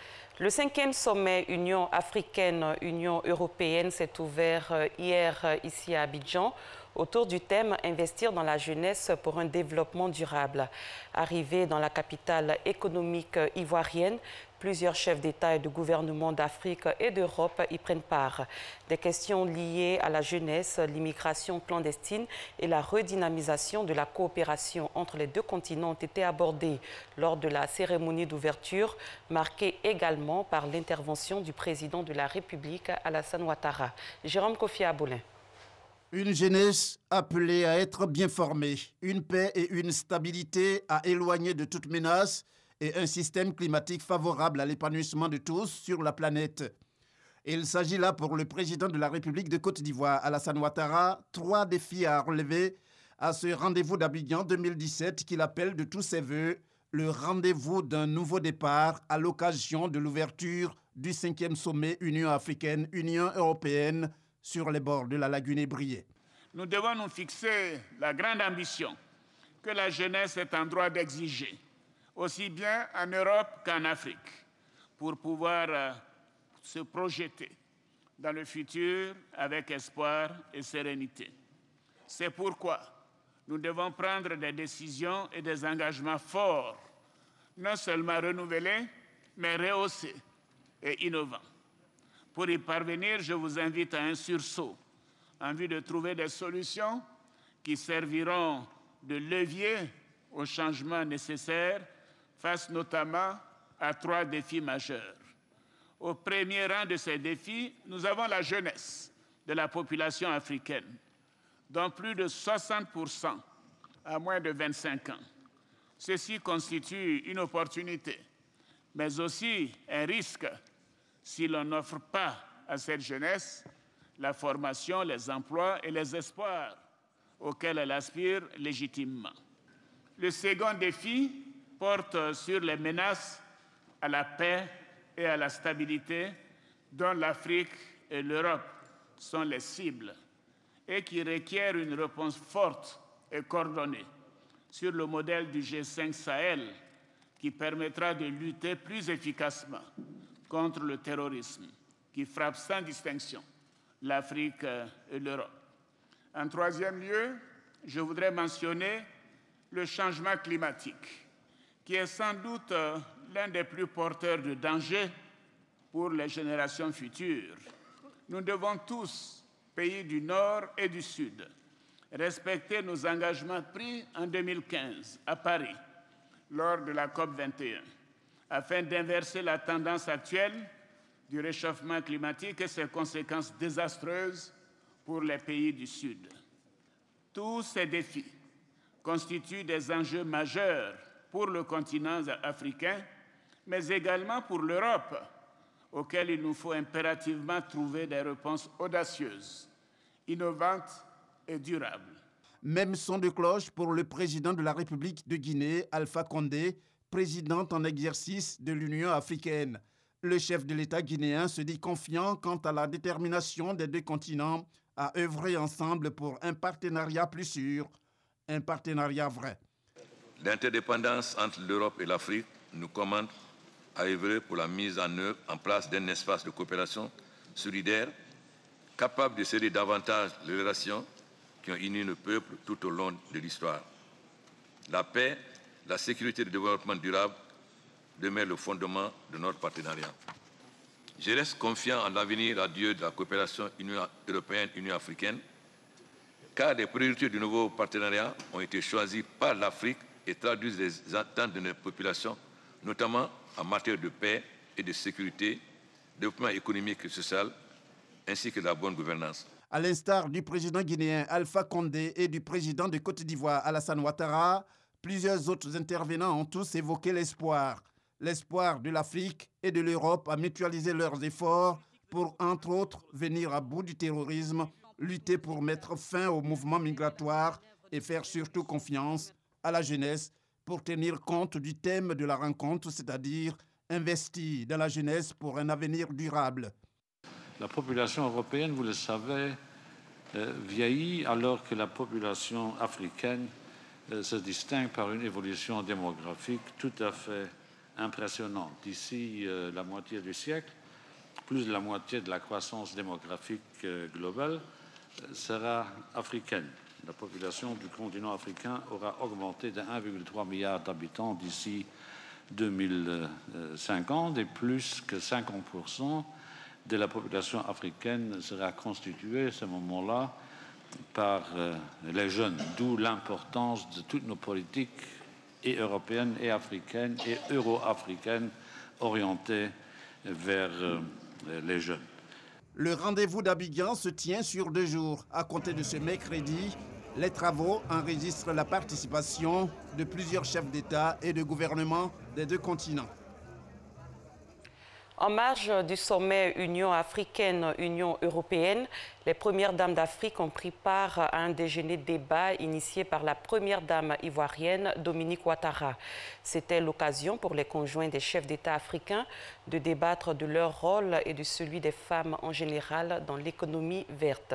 Le 5e sommet Union africaine-Union européenne s'est ouvert hier ici à Abidjan autour du thème « Investir dans la jeunesse pour un développement durable ». Arrivé dans la capitale économique ivoirienne, plusieurs chefs d'État et de gouvernement d'Afrique et d'Europe y prennent part. Des questions liées à la jeunesse, l'immigration clandestine et la redynamisation de la coopération entre les deux continents ont été abordées lors de la cérémonie d'ouverture, marquée également par l'intervention du président de la République, Alassane Ouattara. Jérôme Kofi Aboulin. Une jeunesse appelée à être bien formée, une paix et une stabilité à éloigner de toute menace et un système climatique favorable à l'épanouissement de tous sur la planète. Il s'agit là pour le président de la République de Côte d'Ivoire, Alassane Ouattara, 3 défis à relever à ce rendez-vous d'Abidjan 2017 qu'il appelle de tous ses voeux le rendez-vous d'un nouveau départ à l'occasion de l'ouverture du 5e sommet Union africaine-Union européenne sur les bords de la lagune ébriée. Nous devons nous fixer la grande ambition que la jeunesse est en droit d'exiger, aussi bien en Europe qu'en Afrique, pour pouvoir se projeter dans le futur avec espoir et sérénité. C'est pourquoi nous devons prendre des décisions et des engagements forts, non seulement renouvelés, mais rehaussés et innovants. Pour y parvenir, je vous invite à un sursaut en vue de trouver des solutions qui serviront de levier aux changements nécessaires face notamment à 3 défis majeurs. Au premier rang de ces défis, nous avons la jeunesse de la population africaine, dont plus de 60% à moins de 25 ans. Ceci constitue une opportunité, mais aussi un risque si l'on n'offre pas à cette jeunesse la formation, les emplois et les espoirs auxquels elle aspire légitimement. Le second défi porte sur les menaces à la paix et à la stabilité dont l'Afrique et l'Europe sont les cibles et qui requièrent une réponse forte et coordonnée sur le modèle du G5 Sahel qui permettra de lutter plus efficacement contre le terrorisme qui frappe sans distinction l'Afrique et l'Europe. En troisième lieu, je voudrais mentionner le changement climatique, qui est sans doute l'un des plus porteurs de danger pour les générations futures. Nous devons tous, pays du Nord et du Sud, respecter nos engagements pris en 2015 à Paris, lors de la COP21, afin d'inverser la tendance actuelle du réchauffement climatique et ses conséquences désastreuses pour les pays du Sud. Tous ces défis constituent des enjeux majeurs pour le continent africain, mais également pour l'Europe, auxquels il nous faut impérativement trouver des réponses audacieuses, innovantes et durables. Même son de cloche pour le président de la République de Guinée, Alpha Condé, président en exercice de l'Union africaine. Le chef de l'État guinéen se dit confiant quant à la détermination des 2 continents à œuvrer ensemble pour un partenariat plus sûr, un partenariat vrai. L'interdépendance entre l'Europe et l'Afrique nous commande à œuvrer pour la mise en place d'un espace de coopération solidaire, capable de sceller davantage les relations qui ont uni le peuple tout au long de l'histoire. La paix, la sécurité et le développement durable demeurent le fondement de notre partenariat. Je reste confiant en l'avenir radieux de la coopération Union européenne-Union africaine, car les priorités du nouveau partenariat ont été choisies par l'Afrique et traduisent les attentes de nos populations, notamment en matière de paix et de sécurité, développement économique et social, ainsi que de la bonne gouvernance. À l'instar du président guinéen Alpha Condé et du président de Côte d'Ivoire Alassane Ouattara, plusieurs autres intervenants ont tous évoqué l'espoir de l'Afrique et de l'Europe à mutualiser leurs efforts pour, entre autres, venir à bout du terrorisme, lutter pour mettre fin au mouvement migratoire et faire surtout confiance à la jeunesse pour tenir compte du thème de la rencontre, c'est-à-dire investir dans la jeunesse pour un avenir durable. La population européenne, vous le savez, vieillit alors que la population africaine se distingue par une évolution démographique tout à fait impressionnante. D'ici la moitié du siècle, plus de la moitié de la croissance démographique globale sera africaine. La population du continent africain aura augmenté de 1,3 milliard d'habitants d'ici 2050 et plus que 50% de la population africaine sera constituée à ce moment-là par les jeunes, d'où l'importance de toutes nos politiques et européennes et africaines et euro-africaines orientées vers les jeunes. Le rendez-vous d'Abidjan se tient sur 2 jours. À compter de ce mercredi, les travaux enregistrent la participation de plusieurs chefs d'État et de gouvernement des 2 continents. En marge du sommet Union africaine-Union européenne, les premières dames d'Afrique ont pris part à un déjeuner débat initié par la première dame ivoirienne, Dominique Ouattara. C'était l'occasion pour les conjoints des chefs d'État africains de débattre de leur rôle et de celui des femmes en général dans l'économie verte.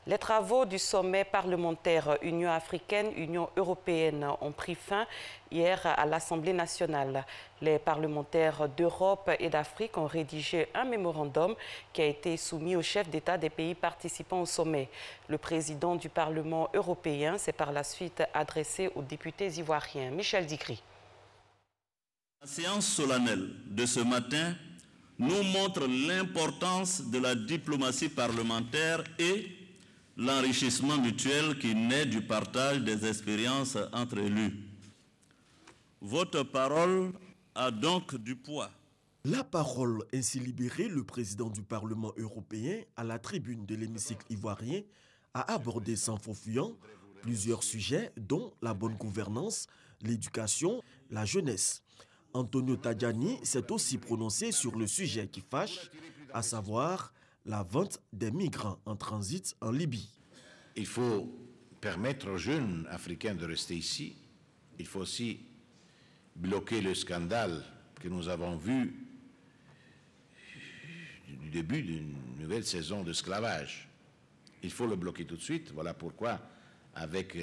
Les travaux du sommet parlementaire Union africaine-Union européenne ont pris fin hier à l'Assemblée nationale. Les parlementaires d'Europe et d'Afrique ont rédigé un mémorandum qui a été soumis aux chefs d'État des pays participants au sommet. Le président du Parlement européen s'est par la suite adressé aux députés ivoiriens. Michel Digri. La séance solennelle de ce matin nous montre l'importance de la diplomatie parlementaire et l'enrichissement mutuel qui naît du partage des expériences entre élus. Votre parole a donc du poids. La parole ainsi libérée, le président du Parlement européen, à la tribune de l'hémicycle ivoirien, a abordé sans faux fuyant plusieurs sujets dont la bonne gouvernance, l'éducation, la jeunesse. Antonio Tajani s'est aussi prononcé sur le sujet qui fâche, à savoir la vente des migrants en transit en Libye. Il faut permettre aux jeunes Africains de rester ici. Il faut aussi bloquer le scandale que nous avons vu du début d'une nouvelle saison d'esclavage. Il faut le bloquer tout de suite. Voilà pourquoi, avec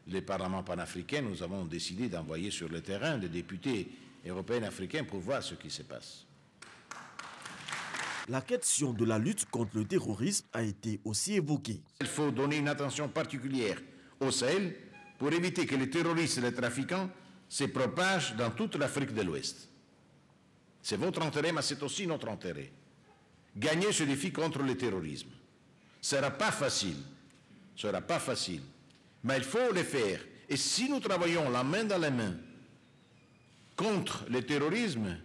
les parlements panafricains, nous avons décidé d'envoyer sur le terrain des députés européens et africains pour voir ce qui se passe. La question de la lutte contre le terrorisme a été aussi évoquée. Il faut donner une attention particulière au Sahel pour éviter que les terroristes et les trafiquants se propagent dans toute l'Afrique de l'Ouest. C'est votre intérêt, mais c'est aussi notre intérêt. Gagner ce défi contre le terrorisme. Ce ne sera pas facile. Ce ne sera pas facile. Mais il faut le faire. Et si nous travaillons la main dans la main contre le terrorisme,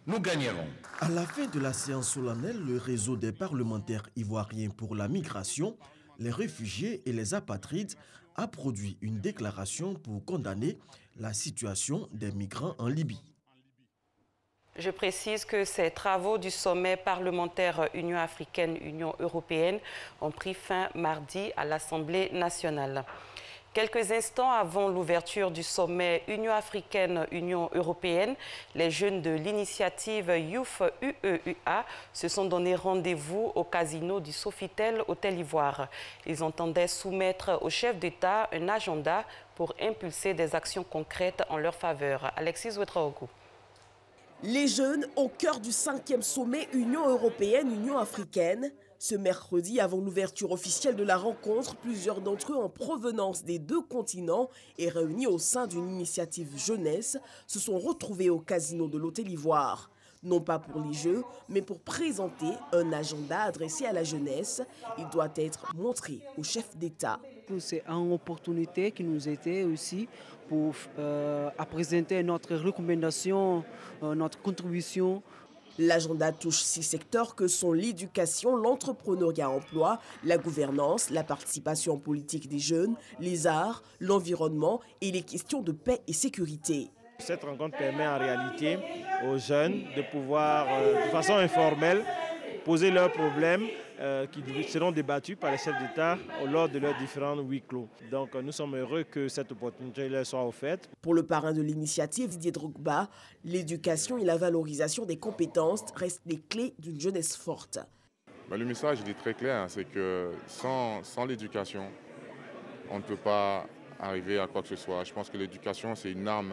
nous gagnerons. À la fin de la séance solennelle, le réseau des parlementaires ivoiriens pour la migration, les réfugiés et les apatrides a produit une déclaration pour condamner la situation des migrants en Libye. Je précise que ces travaux du sommet parlementaire Union africaine-Union européenne ont pris fin mardi à l'Assemblée nationale. Quelques instants avant l'ouverture du sommet Union africaine-Union européenne, les jeunes de l'initiative Youth UEUA se sont donné rendez-vous au casino du Sofitel Hôtel Ivoire. Ils entendaient soumettre au chef d'État un agenda pour impulser des actions concrètes en leur faveur. Alexis Ouetraogo. Les jeunes au cœur du 5e sommet Union européenne-Union africaine. Ce mercredi, avant l'ouverture officielle de la rencontre, plusieurs d'entre eux en provenance des 2 continents et réunis au sein d'une initiative jeunesse se sont retrouvés au casino de l'Hôtel Ivoire. Non pas pour les jeux, mais pour présenter un agenda adressé à la jeunesse. Il doit être montré au chef d'État. C'est une opportunité qui nous était aussi pour à présenter notre recommandation, notre contribution. L'agenda touche 6 secteurs que sont l'éducation, l'entrepreneuriat emploi, la gouvernance, la participation politique des jeunes, les arts, l'environnement et les questions de paix et sécurité. Cette rencontre permet en réalité aux jeunes de pouvoir, de façon informelle, poser leurs problèmes qui seront débattus par les chefs d'État lors de leurs différents huis clos. Donc nous sommes heureux que cette opportunité leur soit offerte. Pour le parrain de l'initiative, Didier Drogba, l'éducation et la valorisation des compétences restent les clés d'une jeunesse forte. Le message il est très clair, c'est que sans l'éducation, on ne peut pas arriver à quoi que ce soit. Je pense que l'éducation, c'est une arme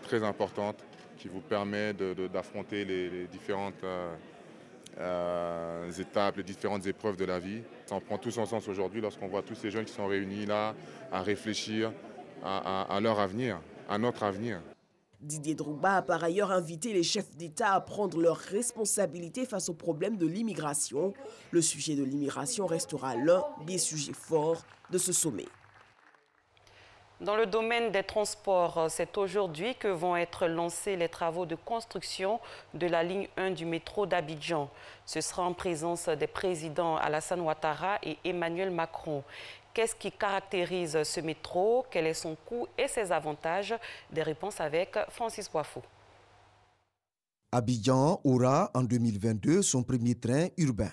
très importante qui vous permet d'affronter les différentes étapes, les différentes épreuves de la vie. Ça en prend tout son sens aujourd'hui lorsqu'on voit tous ces jeunes qui sont réunis là à réfléchir à leur avenir, à notre avenir. Didier Drogba a par ailleurs invité les chefs d'État à prendre leurs responsabilités face au problème de l'immigration. Le sujet de l'immigration restera l'un des sujets forts de ce sommet. Dans le domaine des transports, c'est aujourd'hui que vont être lancés les travaux de construction de la ligne 1 du métro d'Abidjan. Ce sera en présence des présidents Alassane Ouattara et Emmanuel Macron. Qu'est-ce qui caractérise ce métro? Quel est son coût et ses avantages? Des réponses avec Francis Boifou. Abidjan aura en 2022 son premier train urbain.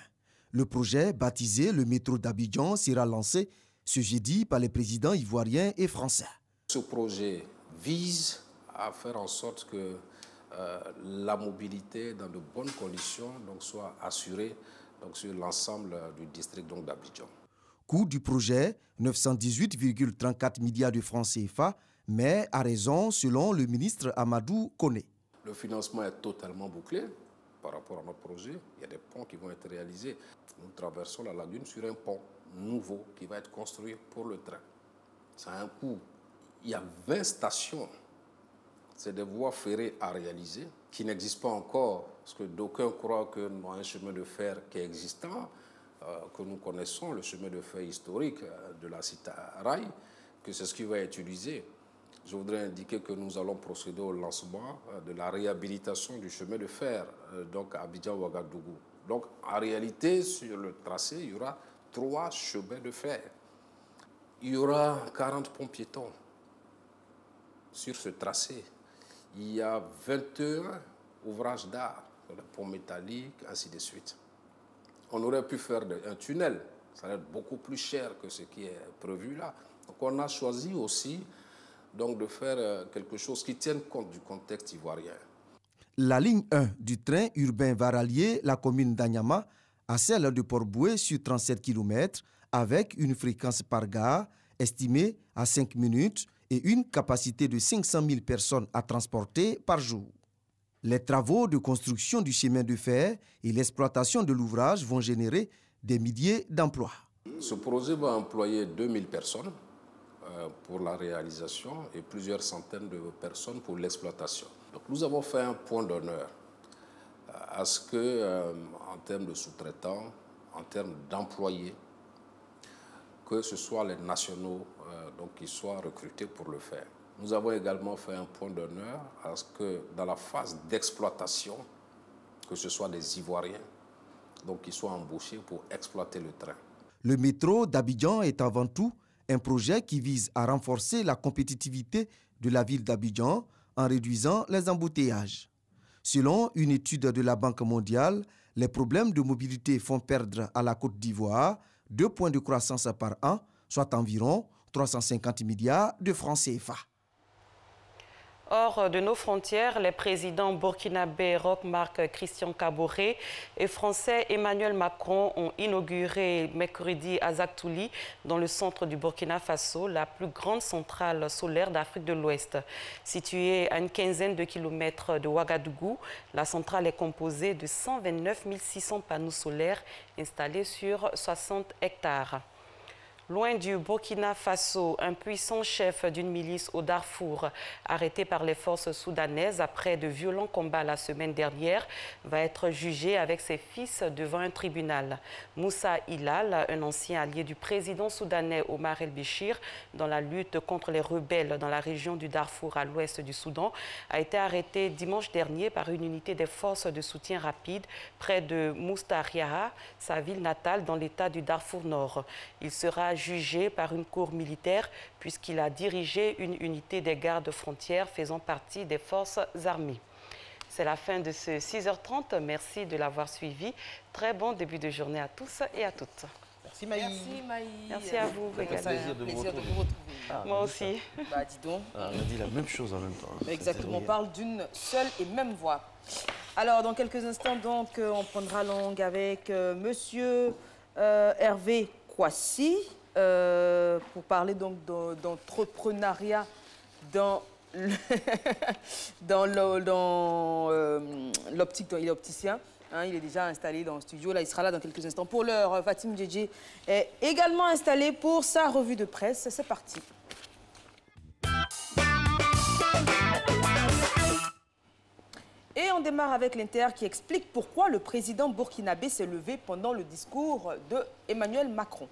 Le projet, baptisé le métro d'Abidjan, sera lancé ce jeudi par les présidents ivoiriens et français. Ce projet vise à faire en sorte que la mobilité dans de bonnes conditions soit assurée sur l'ensemble du district d'Abidjan. Coût du projet, 918,34 milliards de francs CFA, mais à raison selon le ministre Amadou Koné. Le financement est totalement bouclé par rapport à notre projet. Il y a des ponts qui vont être réalisés. Nous traversons la lagune sur un pont nouveau qui va être construit pour le train. Ça a un coût. Il y a 20 stations. c'est des voies ferrées à réaliser qui n'existent pas encore, parce que d'aucuns croient que nous avons un chemin de fer qui est existant, que nous connaissons, le chemin de fer historique de la cité Rail, que c'est ce qui va être utilisé. Je voudrais indiquer que nous allons procéder au lancement de la réhabilitation du chemin de fer, donc à Abidjan-Ouagadougou. Donc, en réalité, sur le tracé, il y aura 3 chemins de fer. Il y aura 40 ponts piétons sur ce tracé. Il y a 21 ouvrages d'art, des ponts métalliques, ainsi de suite. On aurait pu faire un tunnel, ça va être beaucoup plus cher que ce qui est prévu là. Donc, on a choisi aussi donc, de faire quelque chose qui tienne compte du contexte ivoirien. La ligne 1 du train urbain va rallier la commune d'Anyama à celle de Port-Boué sur 37 km avec une fréquence par gare estimée à 5 minutes et une capacité de 500 000 personnes à transporter par jour. Les travaux de construction du chemin de fer et l'exploitation de l'ouvrage vont générer des milliers d'emplois. Ce projet va employer 2000 personnes pour la réalisation et plusieurs centaines de personnes pour l'exploitation. Donc nous avons fait un point d'honneur à ce que, en termes de sous-traitants, en termes d'employés, que ce soit les nationaux donc, qui soient recrutés pour le faire. Nous avons également fait un point d'honneur à ce que dans la phase d'exploitation, que ce soit des Ivoiriens donc, qui soient embauchés pour exploiter le train. Le métro d'Abidjan est avant tout un projet qui vise à renforcer la compétitivité de la ville d'Abidjan en réduisant les embouteillages. Selon une étude de la Banque mondiale, les problèmes de mobilité font perdre à la Côte d'Ivoire 2 points de croissance par an, soit environ 350 milliards de francs CFA. Hors de nos frontières, les présidents burkinabé Roch-Marc Christian Kaboré et français Emmanuel Macron ont inauguré mercredi à Zagtouli, dans le centre du Burkina Faso, la plus grande centrale solaire d'Afrique de l'Ouest. Située à une quinzaine de kilomètres de Ouagadougou, la centrale est composée de 129 600 panneaux solaires installés sur 60 hectares. Loin du Burkina Faso, un puissant chef d'une milice au Darfour, arrêté par les forces soudanaises après de violents combats la semaine dernière, va être jugé avec ses fils devant un tribunal. Moussa Hilal, un ancien allié du président soudanais Omar el-Béchir dans la lutte contre les rebelles dans la région du Darfour à l'ouest du Soudan, a été arrêté dimanche dernier par une unité des forces de soutien rapide près de Moustariaha, sa ville natale dans l'état du Darfour Nord. Il sera jugé par une cour militaire puisqu'il a dirigé une unité des gardes frontières faisant partie des forces armées. C'est la fin de ce 6h30. Merci de l'avoir suivi. Très bon début de journée à tous et à toutes. Merci Maï. Merci Maï. Merci à vous. C'est un plaisir de vous retrouver. Moi aussi. Bah dis donc. On a dit la même chose en même temps. Exactement, on parle d'une seule et même voix. Alors dans quelques instants, donc, on prendra langue avec Monsieur Hervé Kouassi. Pour parler donc d'entrepreneuriat dans l'optique, il est opticien, hein, il est déjà installé dans le studio, là il sera là dans quelques instants. Pour l'heure, Fatim Djedje est également installé pour sa revue de presse, c'est parti. Et on démarre avec l'Inter qui explique pourquoi le président burkinabé s'est levé pendant le discours de Emmanuel Macron.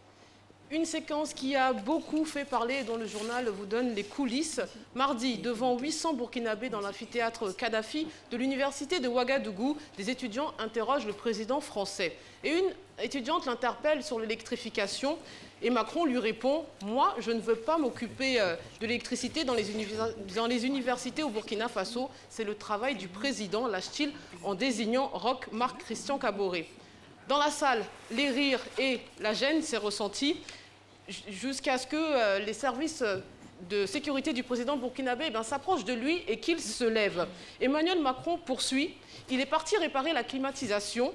Une séquence qui a beaucoup fait parler et dont le journal vous donne les coulisses. Mardi, devant 800 Burkinabés dans l'amphithéâtre Kadhafi de l'université de Ouagadougou, des étudiants interrogent le président français. Et une étudiante l'interpelle sur l'électrification et Macron lui répond « Moi, je ne veux pas m'occuper de l'électricité dans les universités au Burkina Faso. C'est le travail du président », lâche-t-il en désignant Roch-Marc Christian Kaboré. Dans la salle, les rires et la gêne s'est ressentie jusqu'à ce que les services de sécurité du président burkinabé s'approchent de lui et qu'il se lève. Emmanuel Macron poursuit. Il est parti réparer la climatisation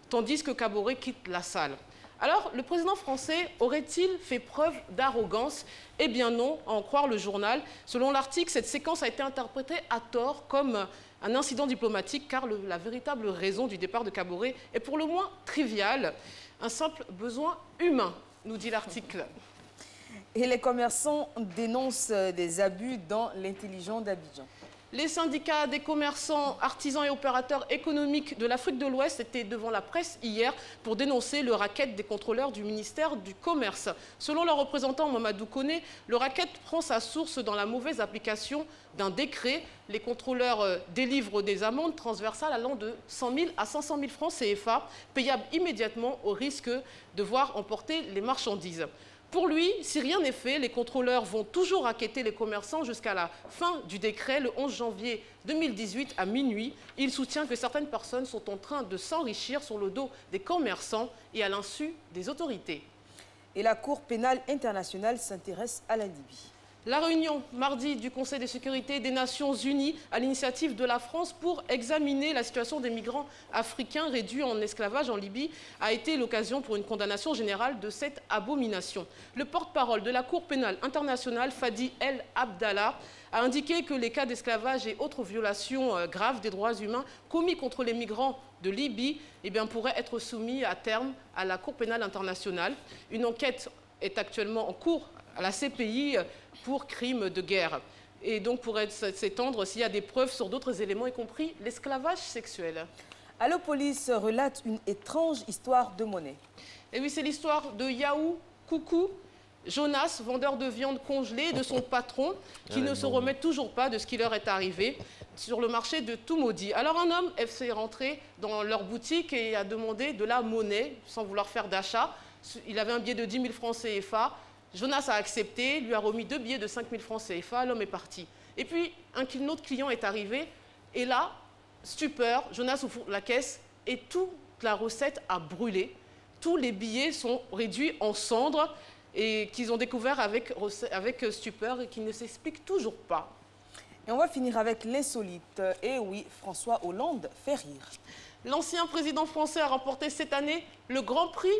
tandis que Kaboré quitte la salle. Alors, le président français aurait-il fait preuve d'arrogance? Eh bien non, à en croire le journal. Selon l'article, cette séquence a été interprétée à tort comme un incident diplomatique car la véritable raison du départ de Kaboré est pour le moins triviale. Un simple besoin humain, nous dit l'article. Et les commerçants dénoncent des abus dans l'intelligent d'Abidjan. Les syndicats des commerçants, artisans et opérateurs économiques de l'Afrique de l'Ouest étaient devant la presse hier pour dénoncer le racket des contrôleurs du ministère du Commerce. Selon leur représentant Mamadou Koné, le racket prend sa source dans la mauvaise application d'un décret. Les contrôleurs délivrent des amendes transversales allant de 100 000 à 500 000 francs CFA, payables immédiatement au risque de voir emporter les marchandises. Pour lui, si rien n'est fait, les contrôleurs vont toujours racketter les commerçants jusqu'à la fin du décret, le 11 janvier 2018 à minuit. Il soutient que certaines personnes sont en train de s'enrichir sur le dos des commerçants et à l'insu des autorités. Et la Cour pénale internationale s'intéresse à la Libye. La réunion mardi du Conseil de sécurité des Nations Unies à l'initiative de la France pour examiner la situation des migrants africains réduits en esclavage en Libye a été l'occasion pour une condamnation générale de cette abomination. Le porte-parole de la Cour pénale internationale, Fadi El Abdallah, a indiqué que les cas d'esclavage et autres violations graves des droits humains commis contre les migrants de Libye pourraient être soumis à terme à la Cour pénale internationale. Une enquête est actuellement en cours à la CPI pour crimes de guerre. Et donc pourrait s'étendre s'il y a des preuves sur d'autres éléments, y compris l'esclavage sexuel. Allo Police relate une étrange histoire de monnaie. Et oui, c'est l'histoire de Yaou Coucou, Jonas, vendeur de viande congelée, et de son patron, qui ne se remet toujours pas de ce qui leur est arrivé sur le marché de Toumaudi. Alors un homme s'est rentré dans leur boutique et a demandé de la monnaie, sans vouloir faire d'achat. Il avait un billet de 10 000 francs CFA. Jonas a accepté, lui a remis 2 billets de 5 000 francs CFA, l'homme est parti. Et puis, un autre client est arrivé, et là, stupeur, Jonas ouvre la caisse, et toute la recette a brûlé. Tous les billets sont réduits en cendres, et qu'ils ont découvert avec stupeur, et qui ne s'expliquent toujours pas. Et on va finir avec l'insolite. Et oui, François Hollande fait rire. L'ancien président français a remporté cette année le Grand Prix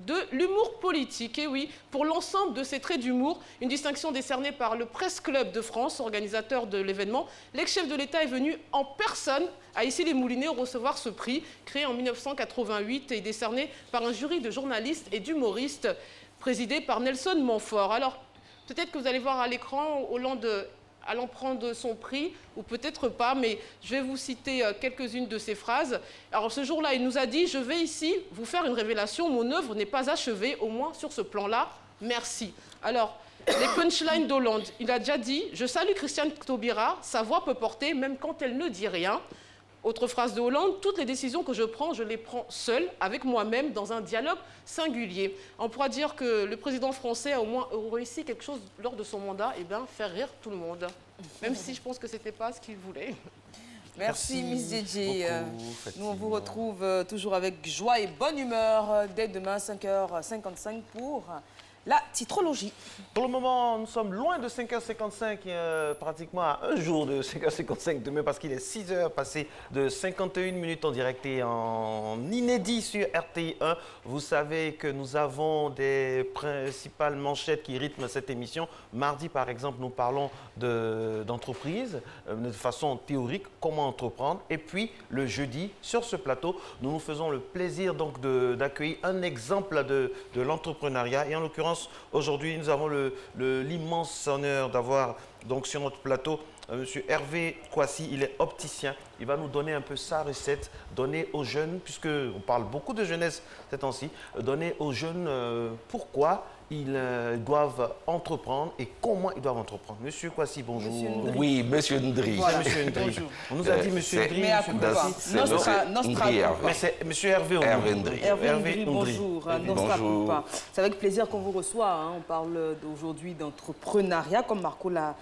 de l'humour politique. Et oui, pour l'ensemble de ses traits d'humour, une distinction décernée par le Presse Club de France, organisateur de l'événement. L'ex-chef de l'État est venu en personne à Issy-les-Moulineaux recevoir ce prix, créé en 1988 et décerné par un jury de journalistes et d'humoristes présidé par Nelson Montfort. Alors, peut-être que vous allez voir à l'écran Hollande allant prendre son prix, ou peut-être pas, mais je vais vous citer quelques-unes de ses phrases. Alors ce jour-là, il nous a dit « Je vais ici vous faire une révélation, mon œuvre n'est pas achevée, au moins sur ce plan-là, merci ». Alors, les punchlines d'Hollande, il a déjà dit « Je salue Christiane Taubira, sa voix peut porter même quand elle ne dit rien ». Autre phrase de Hollande, toutes les décisions que je les prends seule, avec moi-même, dans un dialogue singulier. On pourra dire que le président français a au moins réussi quelque chose lors de son mandat, faire rire tout le monde. Même si je pense que ce n'était pas ce qu'il voulait. Merci Miss JJ. Nous, on vous retrouve toujours avec joie et bonne humeur dès demain, 5h55 pour la titrologie. Pour le moment, nous sommes loin de 5h55, pratiquement à un jour de 5h55 demain, parce qu'il est 6h passé de 51 minutes en direct et en inédit sur RTI1. Vous savez que nous avons des principales manchettes qui rythment cette émission. Mardi, par exemple, nous parlons d'entreprise, de façon théorique, comment entreprendre. Et puis, le jeudi, sur ce plateau, nous nous faisons le plaisir donc d'accueillir un exemple de l'entrepreneuriat. Et en l'occurrence, aujourd'hui, nous avons l'immense honneur d'avoir donc sur notre plateau M. Hervé Kouassi. Il est opticien. Il va nous donner un peu sa recette, donner aux jeunes, puisqu'on parle beaucoup de jeunesse ces temps-ci, donner aux jeunes pourquoi ils doivent entreprendre et comment ils doivent entreprendre. Monsieur Kouassi, bonjour. Oui, Monsieur Ndri. Voilà. Monsieur Ndri. On nous a dit Monsieur Ndri. Mais à coup de Mais c'est Monsieur Hervé Ndri. Hervé Ndri, bonjour. Bonjour. C'est avec plaisir qu'on vous reçoit. On parle aujourd'hui d'entrepreneuriat, comme Marco l'a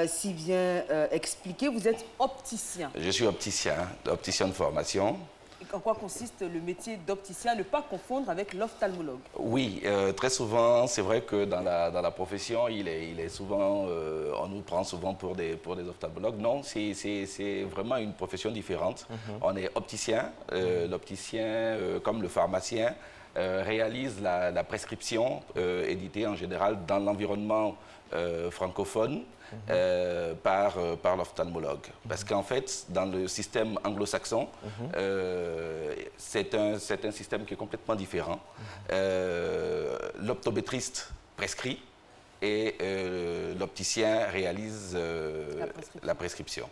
si bien expliqué. Vous êtes opticien. Je suis opticien de formation. En quoi consiste le métier d'opticien, ne pas confondre avec l'ophtalmologue? Oui, très souvent, c'est vrai que dans la profession, il est souvent, on nous prend souvent pour des ophtalmologues. Non, c'est vraiment une profession différente. On est opticien. L'opticien, comme le pharmacien, réalise la prescription éditée en général dans l'environnement francophone. Par l'ophtalmologue. Parce qu'en fait, dans le système anglo-saxon, c'est un système qui est complètement différent. L'optométriste prescrit et l'opticien réalise la prescription.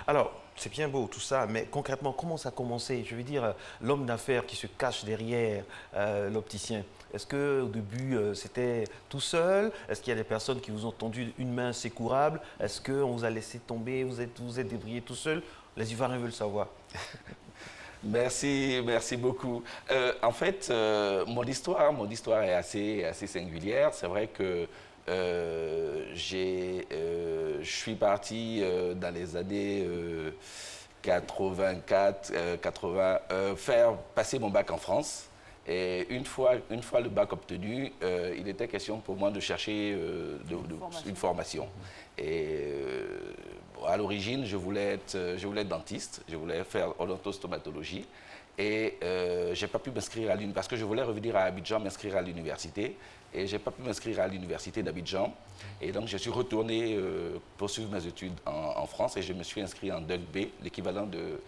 Alors, c'est bien beau tout ça, mais concrètement, comment ça a commencé? Je veux dire, l'homme d'affaires qui se cache derrière l'opticien. Est-ce qu'au début, c'était tout seul? Est-ce qu'il y a des personnes qui vous ont tendu une main secourable? Est-ce qu'on vous a laissé tomber? Vous êtes débrouillé tout seul? Les Ivoiriens veulent savoir. Merci beaucoup. En fait, mon histoire est assez singulière. C'est vrai que je suis parti dans les années 84, 80, faire passer mon bac en France. Et une fois le bac obtenu, il était question pour moi de chercher une formation. Et à l'origine, je voulais être dentiste, je voulais faire odontostomatologie. Et je n'ai pas pu m'inscrire à l'université, parce que je voulais revenir à Abidjan, m'inscrire à l'université. Et je n'ai pas pu m'inscrire à l'université d'Abidjan. Et donc, je suis retourné poursuivre mes études en France et je me suis inscrit en DEC B, l'équivalent de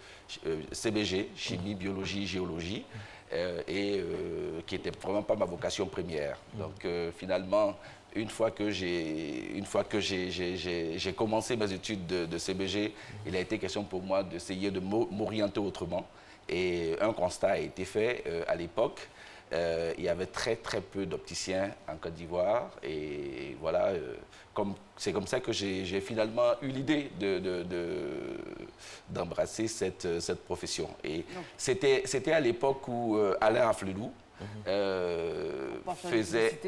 CBG, chimie, biologie, géologie, qui n'était vraiment pas ma vocation première. Donc, finalement, une fois que j'ai commencé mes études de CBG, il a été question pour moi d'essayer de m'orienter autrement. Et un constat a été fait à l'époque. Il y avait très peu d'opticiens en Côte d'Ivoire. Et voilà, c'est comme ça que j'ai finalement eu l'idée d'embrasser cette profession. Et c'était à l'époque où Alain Afflelou faisait...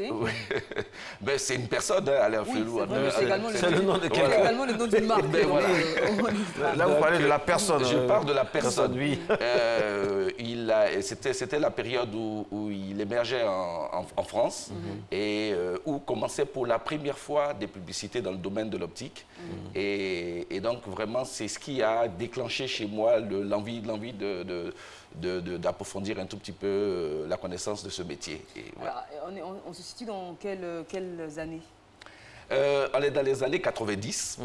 Ben, c'est une personne, hein, Alain Afflelou. C'est également le nom d'une marque. Là, vous parlez de la personne. Je parle de la personne. Oui. C'était la période où il émergeait en France et où commençait pour la première fois des publicités dans le domaine de l'optique. Et donc, vraiment, c'est ce qui a déclenché chez moi l'envie d'approfondir un tout petit peu la connaissance de ce métier. Et, voilà. Alors, on se situe dans quelles années? On est dans les années 90.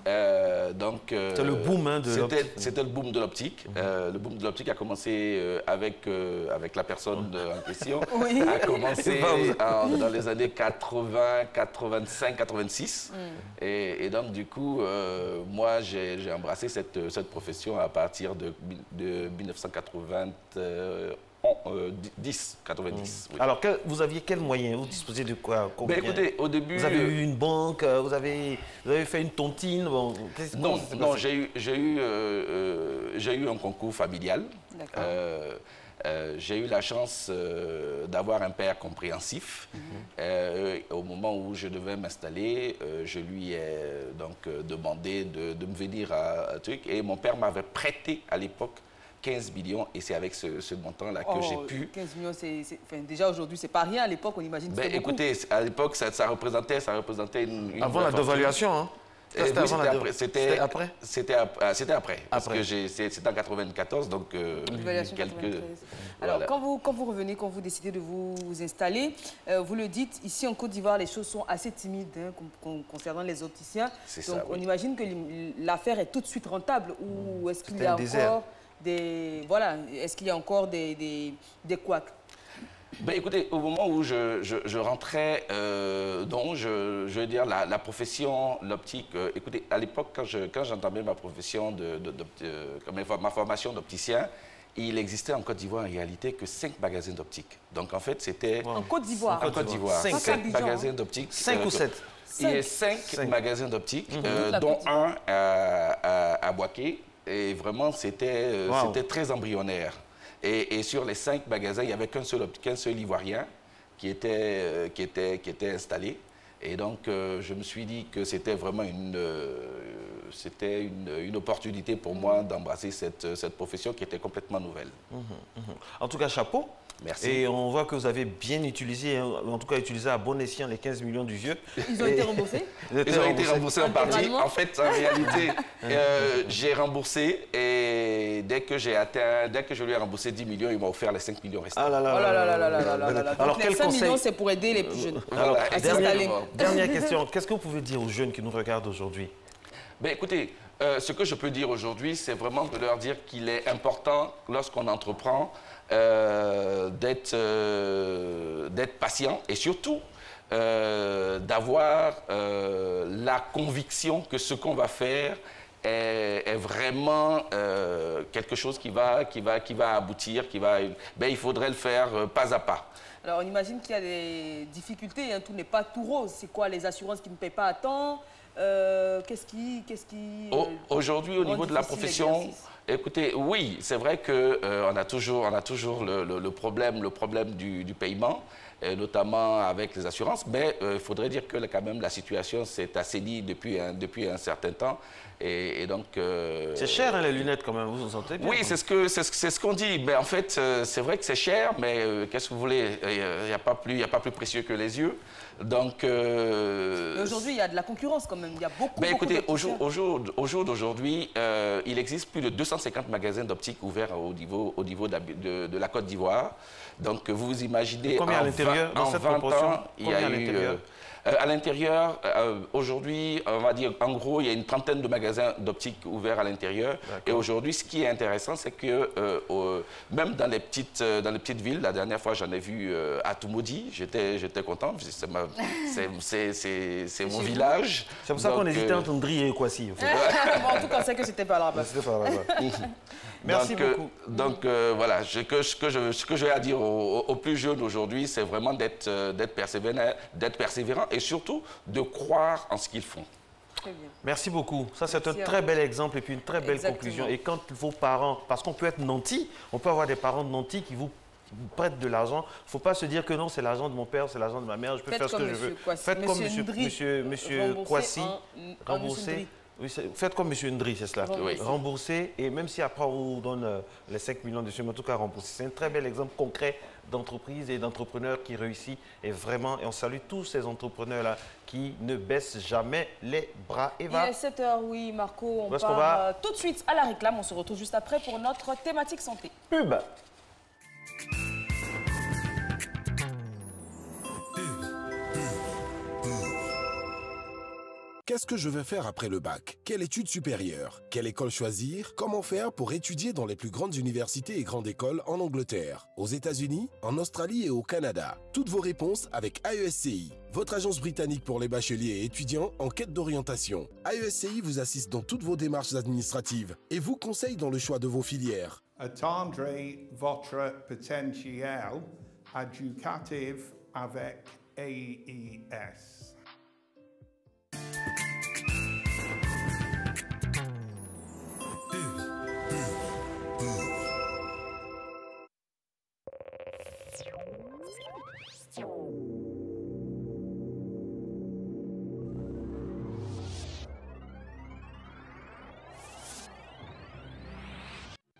C'était le boom de l'optique. C'était le boom de l'optique. Le boom de l'optique a commencé avec la personne en question. Oui. A commencé dans les années 80, 85, 86. Et donc, du coup, moi, j'ai embrassé cette profession à partir de 1980. 90. Oui. Alors, vous aviez quels moyens? Vous disposiez de quoi? Ben, écoutez, au début... Vous avez eu une banque? Vous avez fait une tontine? Non, j'ai eu un concours familial. J'ai eu la chance d'avoir un père compréhensif. Au moment où je devais m'installer, je lui ai donc demandé de me venir à un truc. Et mon père m'avait prêté à l'époque 15 millions et c'est avec ce montant-là que j'ai pu... 15 millions, déjà aujourd'hui, c'est pas rien. À l'époque, on imagine que c'était beaucoup. Écoutez, à l'époque, ça représentait une avant la dévaluation, hein? C'était après? C'était après. Parce que c'était en 94, donc quelques... Alors, voilà. quand vous revenez, quand vous décidez de vous installer, vous le dites, ici en Côte d'Ivoire, les choses sont assez timides concernant les opticiens. Donc, on imagine que l'affaire est tout de suite rentable ou est-ce qu'il y a encore est-ce qu'il y a encore des couacs? Ben, écoutez, au moment où je rentrais, je veux dire, la profession, l'optique, écoutez, à l'époque, quand j'entamais ma profession, ma formation d'opticien, il existait en Côte d'Ivoire en réalité que 5 magasins d'optique. Donc en fait, c'était... En Côte d'Ivoire? En Côte d'Ivoire. 5 magasins d'optique. 5 ou 7? Il y a 5 magasins d'optique, dont un à Boaké. Et vraiment, c'était très embryonnaire. Et sur les 5 magasins, il n'y avait qu'un seul Ivoirien qui était installé. Et donc, je me suis dit que c'était vraiment une opportunité pour moi d'embrasser cette profession qui était complètement nouvelle. En tout cas, chapeau. Merci. Et on voit que vous avez bien utilisé, en tout cas utilisé à bon escient les 15 millions du vieux. Ils ont été remboursés? Ils ont été remboursés en partie. En fait, en réalité, j'ai remboursé et dès que je lui ai remboursé 10 millions, il m'a offert les 5 millions restants. Ah là là. Alors, les 5 millions, c'est pour aider les plus jeunes. Alors, dernière question, qu'est-ce que vous pouvez dire aux jeunes qui nous regardent aujourd'hui? Ben, écoutez, ce que je peux dire aujourd'hui, c'est vraiment de leur dire qu'il est important, lorsqu'on entreprend, d'être patient et surtout d'avoir la conviction que ce qu'on va faire est vraiment quelque chose qui va aboutir, il faudrait le faire pas à pas. Alors, on imagine qu'il y a des difficultés, hein, tout n'est pas tout rose. C'est quoi, les assurances qui ne payent pas à temps? Aujourd'hui, au niveau de la profession, écoutez, oui, c'est vrai qu'on a toujours le problème du paiement, notamment avec les assurances, mais il faudrait dire que quand même la situation s'est assainie depuis un certain temps. Et donc... c'est cher, hein, les lunettes, quand même, vous en sentez bien? Oui, c'est ce qu'on dit. Mais en fait, c'est vrai que c'est cher, mais qu'est-ce que vous voulez? Il n'y a pas plus précieux que les yeux. Donc... Aujourd'hui, il y a de la concurrence, quand même. Il y a beaucoup, écoutez, au jour d'aujourd'hui, il existe plus de 250 magasins d'optique ouverts au niveau de la Côte d'Ivoire. Donc, vous imaginez... Combien à l'intérieur, dans cette proportion? Il y a eu... à l'intérieur, aujourd'hui, on va dire, en gros, il y a une trentaine de magasins d'optique ouverts à l'intérieur. Et aujourd'hui, ce qui est intéressant, c'est que même dans les petites villes, la dernière fois, j'en ai vu à Toumoudi, j'étais content, c'est mon village. C'est pour ça qu'on hésitait entre Ndri et Kwasi. Bon, en tout cas, c'est que c'était pas là-bas. Merci beaucoup. Donc, voilà, ce que j'ai à dire aux plus jeunes aujourd'hui, c'est vraiment d'être persévérant et surtout de croire en ce qu'ils font. Très bien. Merci beaucoup. Ça, c'est un très bel exemple et puis une très belle conclusion. Et quand vos parents, parce qu'on peut être nanti, on peut avoir des parents de nantis qui vous prêtent de l'argent. Il ne faut pas se dire que non, c'est l'argent de mon père, c'est l'argent de ma mère, je peux faire ce que je veux. Faites comme monsieur Kwasi, remboursé. Oui, faites comme M. Ndri, c'est cela. Rembourser, et même si après on vous donne les 5 millions de en tout cas rembourser. C'est un très bel exemple concret d'entreprise et d'entrepreneurs qui réussit. Et vraiment, et on salue tous ces entrepreneurs-là qui ne baissent jamais les bras. Eva. Il est 7h, oui, Marco. On part tout de suite à la réclame. On se retrouve juste après pour notre thématique santé. Pub. Qu'est-ce que je vais faire après le bac? Quelle étude supérieure? Quelle école choisir? Comment faire pour étudier dans les plus grandes universités et grandes écoles en Angleterre, aux États-Unis, en Australie et au Canada? Toutes vos réponses avec AESCI, votre agence britannique pour les bacheliers et étudiants en quête d'orientation. AESCI vous assiste dans toutes vos démarches administratives et vous conseille dans le choix de vos filières. Attendre votre potentiel éducatif avec AES.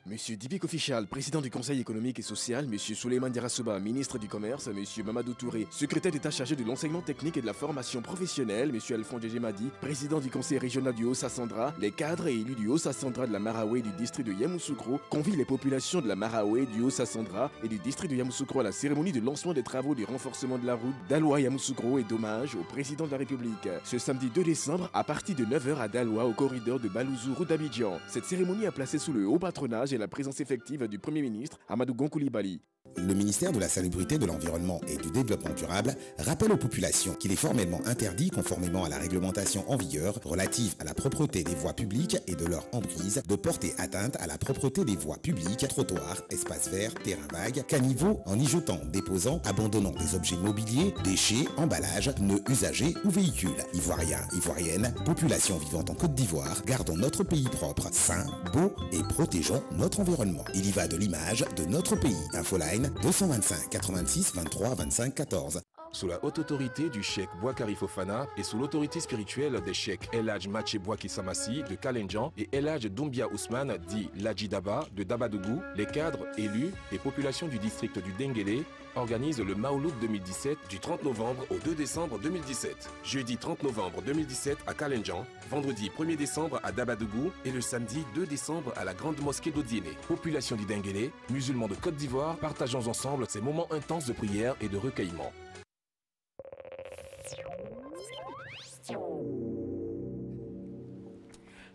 Monsieur Dibik Official, président du Conseil économique et social, Monsieur Souleymane Diarrasoba, ministre du Commerce, Monsieur Mamadou Touré, secrétaire d'État chargé de l'enseignement technique et de la formation professionnelle, Monsieur Alphonse Djemadi, président du Conseil régional du Haut-Sassandra, les cadres et élus du Haut-Sassandra de la Maraoué et du district de Yamoussoukro convient les populations de la Maraoué, du Haut-Sassandra et du district de Yamoussoukro à la cérémonie de lancement des travaux du renforcement de la route Daloa-Yamoussoukro et d'hommage au président de la République. Ce samedi 2 décembre, à partir de 9h à Daloa, au corridor de Balouzou, rue d'Abidjan. Cette cérémonie a placé sous le haut patronage et la présence effective du Premier ministre Amadou Gon Coulibaly. Le ministère de la Salubrité, de l'Environnement et du Développement durable rappelle aux populations qu'il est formellement interdit, conformément à la réglementation en vigueur relative à la propreté des voies publiques et de leur emprise, de porter atteinte à la propreté des voies publiques, trottoirs, espaces verts, terrains vagues, caniveaux, en y jetant, déposant, abandonnant des objets mobiliers, déchets, emballages, pneus usagés ou véhicules. Ivoiriens, Ivoiriennes, population vivante en Côte d'Ivoire, gardons notre pays propre, sain, beau et protégeons notre environnement. Il y va de l'image de notre pays. Infoline 225 86 23 25 14. Sous la haute autorité du cheikh Bouakari Fofana et sous l'autorité spirituelle des cheikhs El Hadj Maché Bouaki Samassi de Kalenjan et El Hadj Doumbia Ousmane dit Ladji Daba de Dabadougou, les cadres, élus et populations du district du Denguélé organisent le Maouloud 2017 du 30 novembre au 2 décembre 2017. Jeudi 30 novembre 2017 à Kalenjan, vendredi 1er décembre à Dabadougou et le samedi 2 décembre à la grande mosquée d'Odiéné. Population du Denguélé, musulmans de Côte d'Ivoire, partageons ensemble ces moments intenses de prière et de recueillement.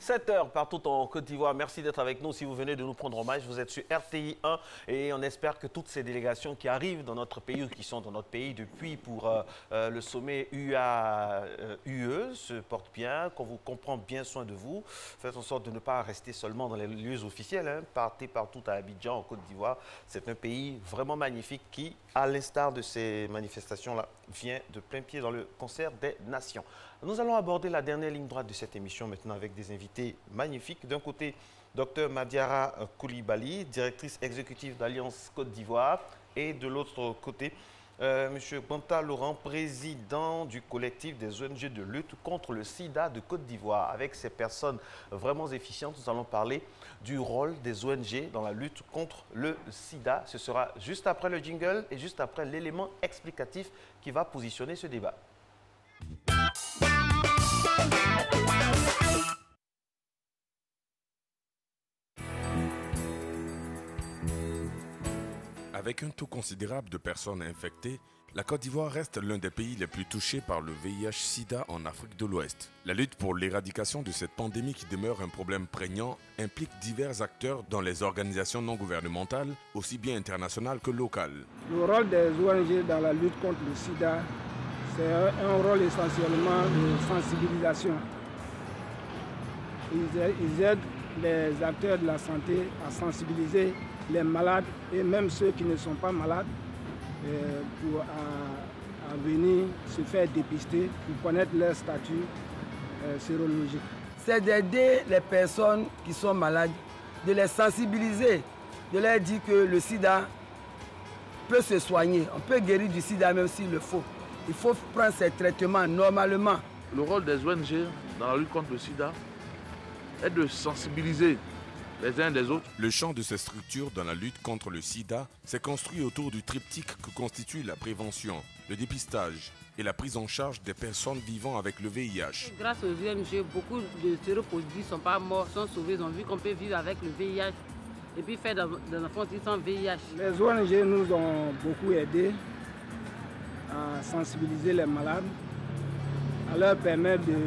7h partout en Côte d'Ivoire. Merci d'être avec nous. Si vous venez de nous prendre hommage, vous êtes sur RTI 1 et on espère que toutes ces délégations qui arrivent dans notre pays ou qui sont dans notre pays depuis pour le sommet UA-UE se portent bien, qu'on prend bien soin de vous. Faites en sorte de ne pas rester seulement dans les lieux officiels. Hein. Partez partout à Abidjan, en Côte d'Ivoire. C'est un pays vraiment magnifique qui, à l'instar de ces manifestations-là, vient de plein pied dans le concert des nations. Nous allons aborder la dernière ligne droite de cette émission maintenant avec des invités magnifiques. D'un côté, Dr Madiara Coulibaly, directrice exécutive d'Alliance Côte d'Ivoire. Et de l'autre côté, M. Bonta Laurent, président du collectif des ONG de lutte contre le sida de Côte d'Ivoire. Avec ces personnes vraiment efficientes, nous allons parler du rôle des ONG dans la lutte contre le sida. Ce sera juste après le jingle et juste après l'élément explicatif qui va positionner ce débat. Avec un taux considérable de personnes infectées, la Côte d'Ivoire reste l'un des pays les plus touchés par le VIH-Sida en Afrique de l'Ouest. La lutte pour l'éradication de cette pandémie qui demeure un problème prégnant implique divers acteurs dans les organisations non gouvernementales, aussi bien internationales que locales. Le rôle des ONG dans la lutte contre le sida, c'est un rôle essentiellement de sensibilisation. Ils aident les acteurs de la santé à sensibiliser les malades et même ceux qui ne sont pas malades pour venir se faire dépister pour connaître leur statut sérologique. C'est d'aider les personnes qui sont malades, de les sensibiliser, de leur dire que le sida peut se soigner. On peut guérir du sida même s'il le faut. Il faut prendre ces traitements normalement. Le rôle des ONG dans la lutte contre le sida est de sensibiliser les uns des autres. Le champ de ces structures dans la lutte contre le sida s'est construit autour du triptyque que constitue la prévention, le dépistage et la prise en charge des personnes vivant avec le VIH. Grâce aux ONG, beaucoup de séropositifs ne sont pas morts, sont sauvés. Ils ont vu qu'on peut vivre avec le VIH et puis faire des enfants qui sont VIH. Les ONG nous ont beaucoup aidés à sensibiliser les malades, à leur permettre de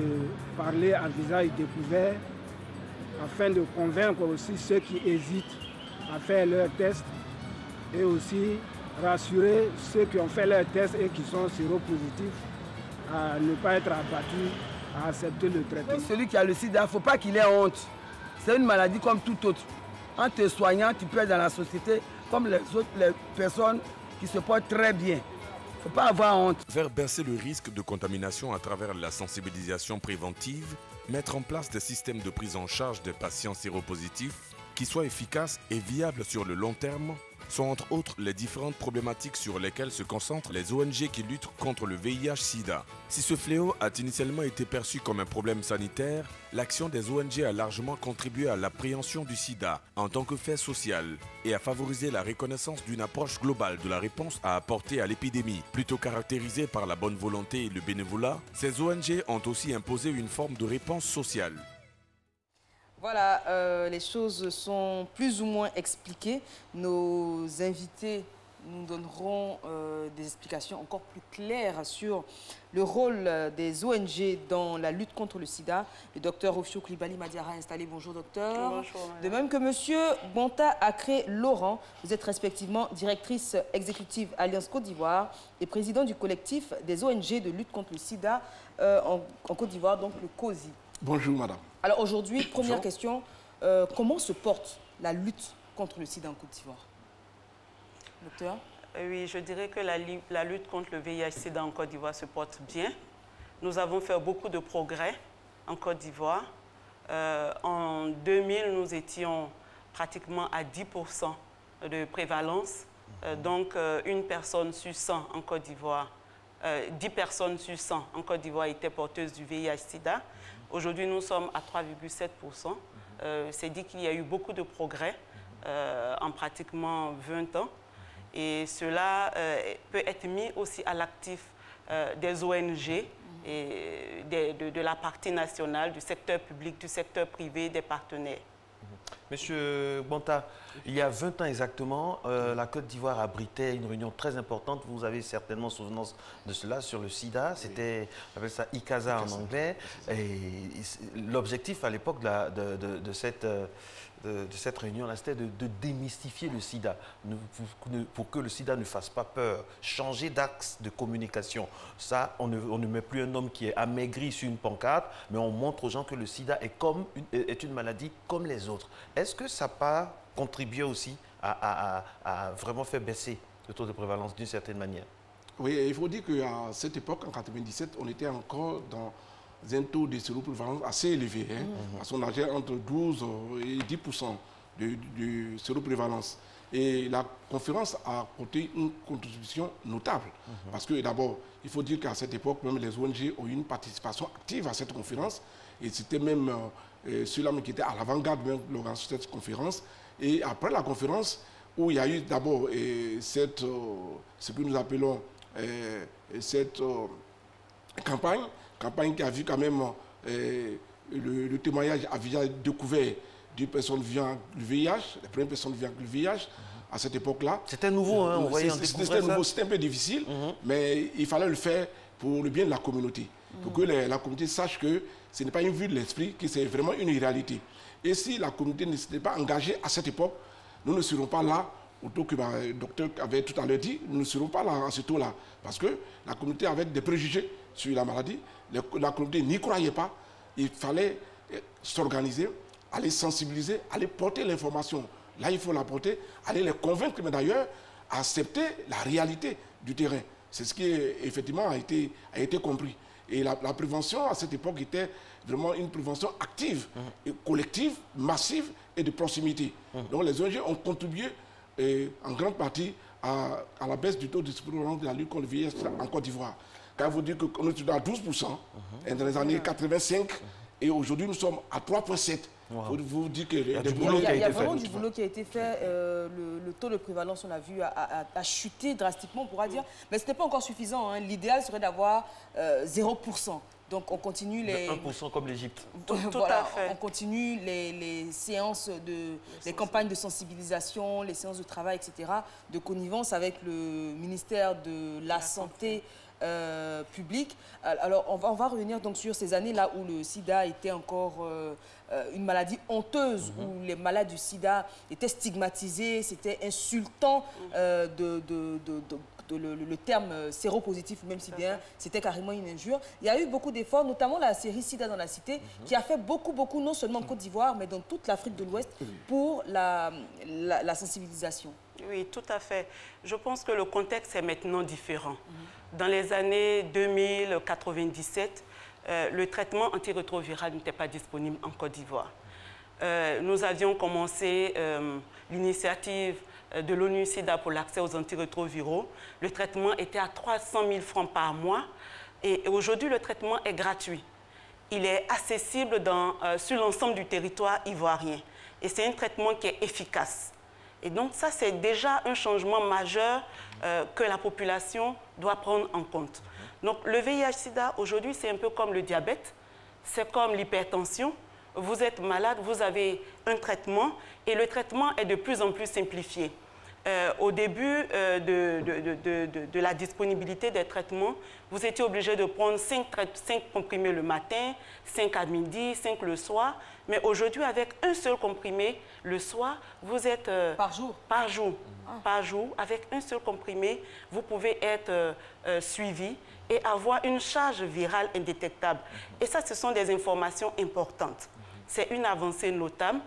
parler à visage découvert, afin de convaincre aussi ceux qui hésitent à faire leur test et aussi rassurer ceux qui ont fait leur test et qui sont séropositifs à ne pas être abattus, à accepter le traitement. Celui qui a le sida, il ne faut pas qu'il ait honte. C'est une maladie comme toute autre. En te soignant, tu peux être dans la société comme les personnes qui se portent très bien. Il ne faut pas avoir honte. Faire baisser le risque de contamination à travers la sensibilisation préventive, mettre en place des systèmes de prise en charge des patients séropositifs qui soient efficaces et viables sur le long terme sont entre autres les différentes problématiques sur lesquelles se concentrent les ONG qui luttent contre le VIH-Sida. Si ce fléau a initialement été perçu comme un problème sanitaire, l'action des ONG a largement contribué à l'appréhension du sida en tant que fait social et à favoriser la reconnaissance d'une approche globale de la réponse à apporter à l'épidémie. Plutôt caractérisée par la bonne volonté et le bénévolat, ces ONG ont aussi imposé une forme de réponse sociale. Voilà, les choses sont plus ou moins expliquées. Nos invités nous donneront des explications encore plus claires sur le rôle des ONG dans la lutte contre le sida. Le docteur Rofio Coulibaly Madiara installé. Bonjour docteur. Bonjour. De même que monsieur Bonta Akré Laurent, vous êtes respectivement directrice exécutive Alliance Côte d'Ivoire et président du collectif des ONG de lutte contre le sida en Côte d'Ivoire, donc le COSI. Bonjour madame. Alors aujourd'hui, première question, comment se porte la lutte contre le sida en Côte d'Ivoire? Docteur? Oui, je dirais que la lutte contre le VIH-Sida en Côte d'Ivoire se porte bien. Nous avons fait beaucoup de progrès en Côte d'Ivoire. En 2000, nous étions pratiquement à 10% de prévalence. Donc, une personne sur 100 en Côte d'Ivoire, 10 personnes sur 100 en Côte d'Ivoire étaient porteuses du VIH-Sida. Aujourd'hui, nous sommes à 3,7%. C'est dit qu'il y a eu beaucoup de progrès en pratiquement 20 ans. Et cela peut être mis aussi à l'actif des ONG et de la partie nationale, du secteur public, du secteur privé, des partenaires. Monsieur Bonta, il y a 20 ans exactement, la Côte d'Ivoire abritait une réunion très importante. Vous avez certainement souvenance de cela sur le sida. C'était, on appelle ça ICASA en anglais. Et l'objectif à l'époque de cette réunion-là, c'était de démystifier le sida, pour que le sida ne fasse pas peur, changer d'axe de communication. Ça, on ne met plus un homme qui est amaigri sur une pancarte, mais on montre aux gens que le sida est une maladie comme les autres. Est-ce que ça n'a pas contribué aussi à vraiment faire baisser le taux de prévalence d'une certaine manière? Oui, il faut dire qu'à cette époque, en 1997, on était encore dans un taux de séroprévalence assez élevé, hein, parce qu'on nageait entre 12 et 10% de séroprévalence. Et la conférence a apporté une contribution notable, parce que d'abord, il faut dire qu'à cette époque, même les ONG ont eu une participation active à cette conférence, et c'était même ceux-là qui étaient à l'avant-garde de l'organisation de cette conférence. Et après la conférence, où il y a eu d'abord ce que nous appelons cette campagne qui a vu quand même le témoignage à visage découvert d'une personne vivant le VIH, la première personne vivant le VIH à cette époque-là. C'était nouveau, hein, on voyait, c'était nouveau, c'était un peu difficile, mais il fallait le faire pour le bien de la communauté, pour que la communauté sache que ce n'est pas une vue de l'esprit, que c'est vraiment une réalité. Et si la communauté ne s'était pas engagée à cette époque, nous ne serons pas là, autant que le docteur avait tout à l'heure dit, nous ne serons pas là à ce taux-là, parce que la communauté avait des préjugés sur la maladie, la communauté n'y croyait pas, il fallait s'organiser, aller sensibiliser, aller porter l'information. Là, il faut la porter, aller les convaincre, mais d'ailleurs, accepter la réalité du terrain. C'est ce qui, effectivement, a été compris. Et la prévention, à cette époque, était vraiment une prévention active, et collective, massive et de proximité. Donc, les ONG ont contribué en grande partie à la baisse du taux de prévalence de la lutte contre le VIH en Côte d'Ivoire. Quand vous dites qu'on est à 12%, dans les années 85, et aujourd'hui, nous sommes à 3,7%. Vous dites que il y a vraiment du boulot qui a été fait. Le taux de prévalence, on a vu, a chuté drastiquement, on pourra dire. Mais ce n'est pas encore suffisant. Hein. L'idéal serait d'avoir 0%. Donc on continue les... 1% comme l'Égypte. Voilà, à fait. On continue les séances, les campagnes de sensibilisation, les séances de travail, etc., de connivence avec le ministère de la Santé publique. Alors on va revenir donc sur ces années-là où le sida était encore une maladie honteuse, où les malades du sida étaient stigmatisés, c'était insultant le terme séropositif, même si bien c'était carrément une injure. Il y a eu beaucoup d'efforts, notamment la série Sida dans la Cité, qui a fait beaucoup, non seulement en Côte d'Ivoire, mais dans toute l'Afrique de l'Ouest, pour la sensibilisation. Oui, tout à fait. Je pense que le contexte est maintenant différent. Dans les années 2000-97, le traitement antirétroviral n'était pas disponible en Côte d'Ivoire. Nous avions commencé l'initiative de l'ONU-SIDA pour l'accès aux antirétroviraux. Le traitement était à 300 000 francs par mois et aujourd'hui, le traitement est gratuit. Il est accessible sur l'ensemble du territoire ivoirien et c'est un traitement qui est efficace. Et donc ça, c'est déjà un changement majeur que la population doit prendre en compte. Donc le VIH-Sida, aujourd'hui, c'est un peu comme le diabète, c'est comme l'hypertension. Vous êtes malade, vous avez un traitement et le traitement est de plus en plus simplifié. Au début de la disponibilité des traitements, vous étiez obligé de prendre 5 comprimés le matin, 5 à midi, 5 le soir. Mais aujourd'hui, avec un seul comprimé le soir, vous êtes... Par jour? Par jour. Par jour. Avec un seul comprimé, vous pouvez être suivi et avoir une charge virale indétectable. Et ça, ce sont des informations importantes. C'est une avancée notable.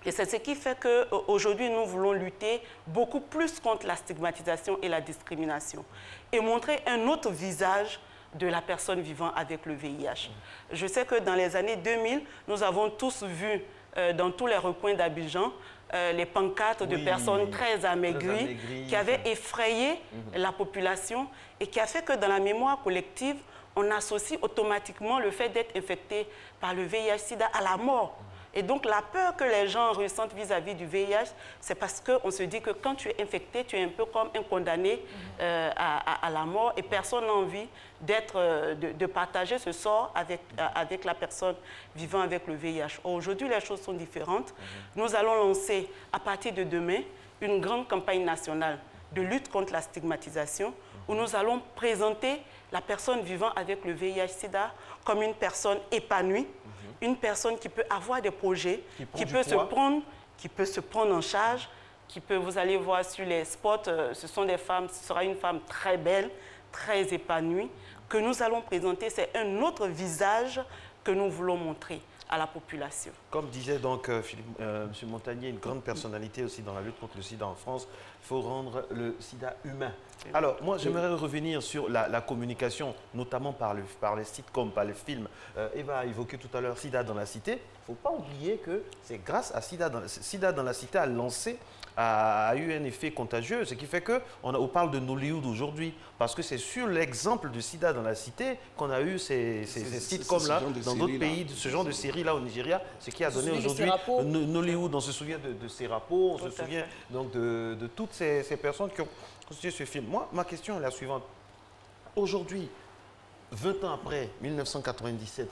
Et c'est ce qui fait qu'aujourd'hui, nous voulons lutter beaucoup plus contre la stigmatisation et la discrimination et montrer un autre visage de la personne vivant avec le VIH. Je sais que dans les années 2000, nous avons tous vu dans tous les recoins d'Abidjan les pancartes de personnes très amaigries qui avaient effrayé la population et qui a fait que dans la mémoire collective, on associe automatiquement le fait d'être infecté par le VIH-Sida à la mort. Et donc, la peur que les gens ressentent vis-à-vis du VIH, c'est parce qu'on se dit que quand tu es infecté, tu es un peu comme un condamné à la mort et personne n'a envie de partager ce sort avec la personne vivant avec le VIH. Aujourd'hui, les choses sont différentes. Nous allons lancer, à partir de demain, une grande campagne nationale de lutte contre la stigmatisation où nous allons présenter la personne vivant avec le VIH-Sida comme une personne épanouie, une personne qui peut avoir des projets, qui peut se prendre en charge, vous allez voir sur les spots, ce sont des femmes, ce sera une femme très belle, très épanouie, que nous allons présenter. C'est un autre visage que nous voulons montrer à la population. Comme disait donc M. Montagnier, une grande personnalité aussi dans la lutte contre le sida en France, il faut rendre le sida humain. Alors, moi, j'aimerais revenir sur la communication, notamment par les sitcoms, par les films. Eva a évoqué tout à l'heure Sida dans la Cité. Il ne faut pas oublier que c'est grâce à Sida dans la Cité a eu un effet contagieux, ce qui fait qu'on parle de Nollywood aujourd'hui, parce que c'est sur l'exemple de Sida dans la Cité qu'on a eu ces sitcoms-là dans d'autres pays, ce genre de séries-là au Nigeria, ce qui a donné aujourd'hui Nollywood. On se souvient de Serapo, on se souvient donc de toutes ces personnes qui ont constitué ce film. Moi, ma question est la suivante. Aujourd'hui, 20 ans après 1997,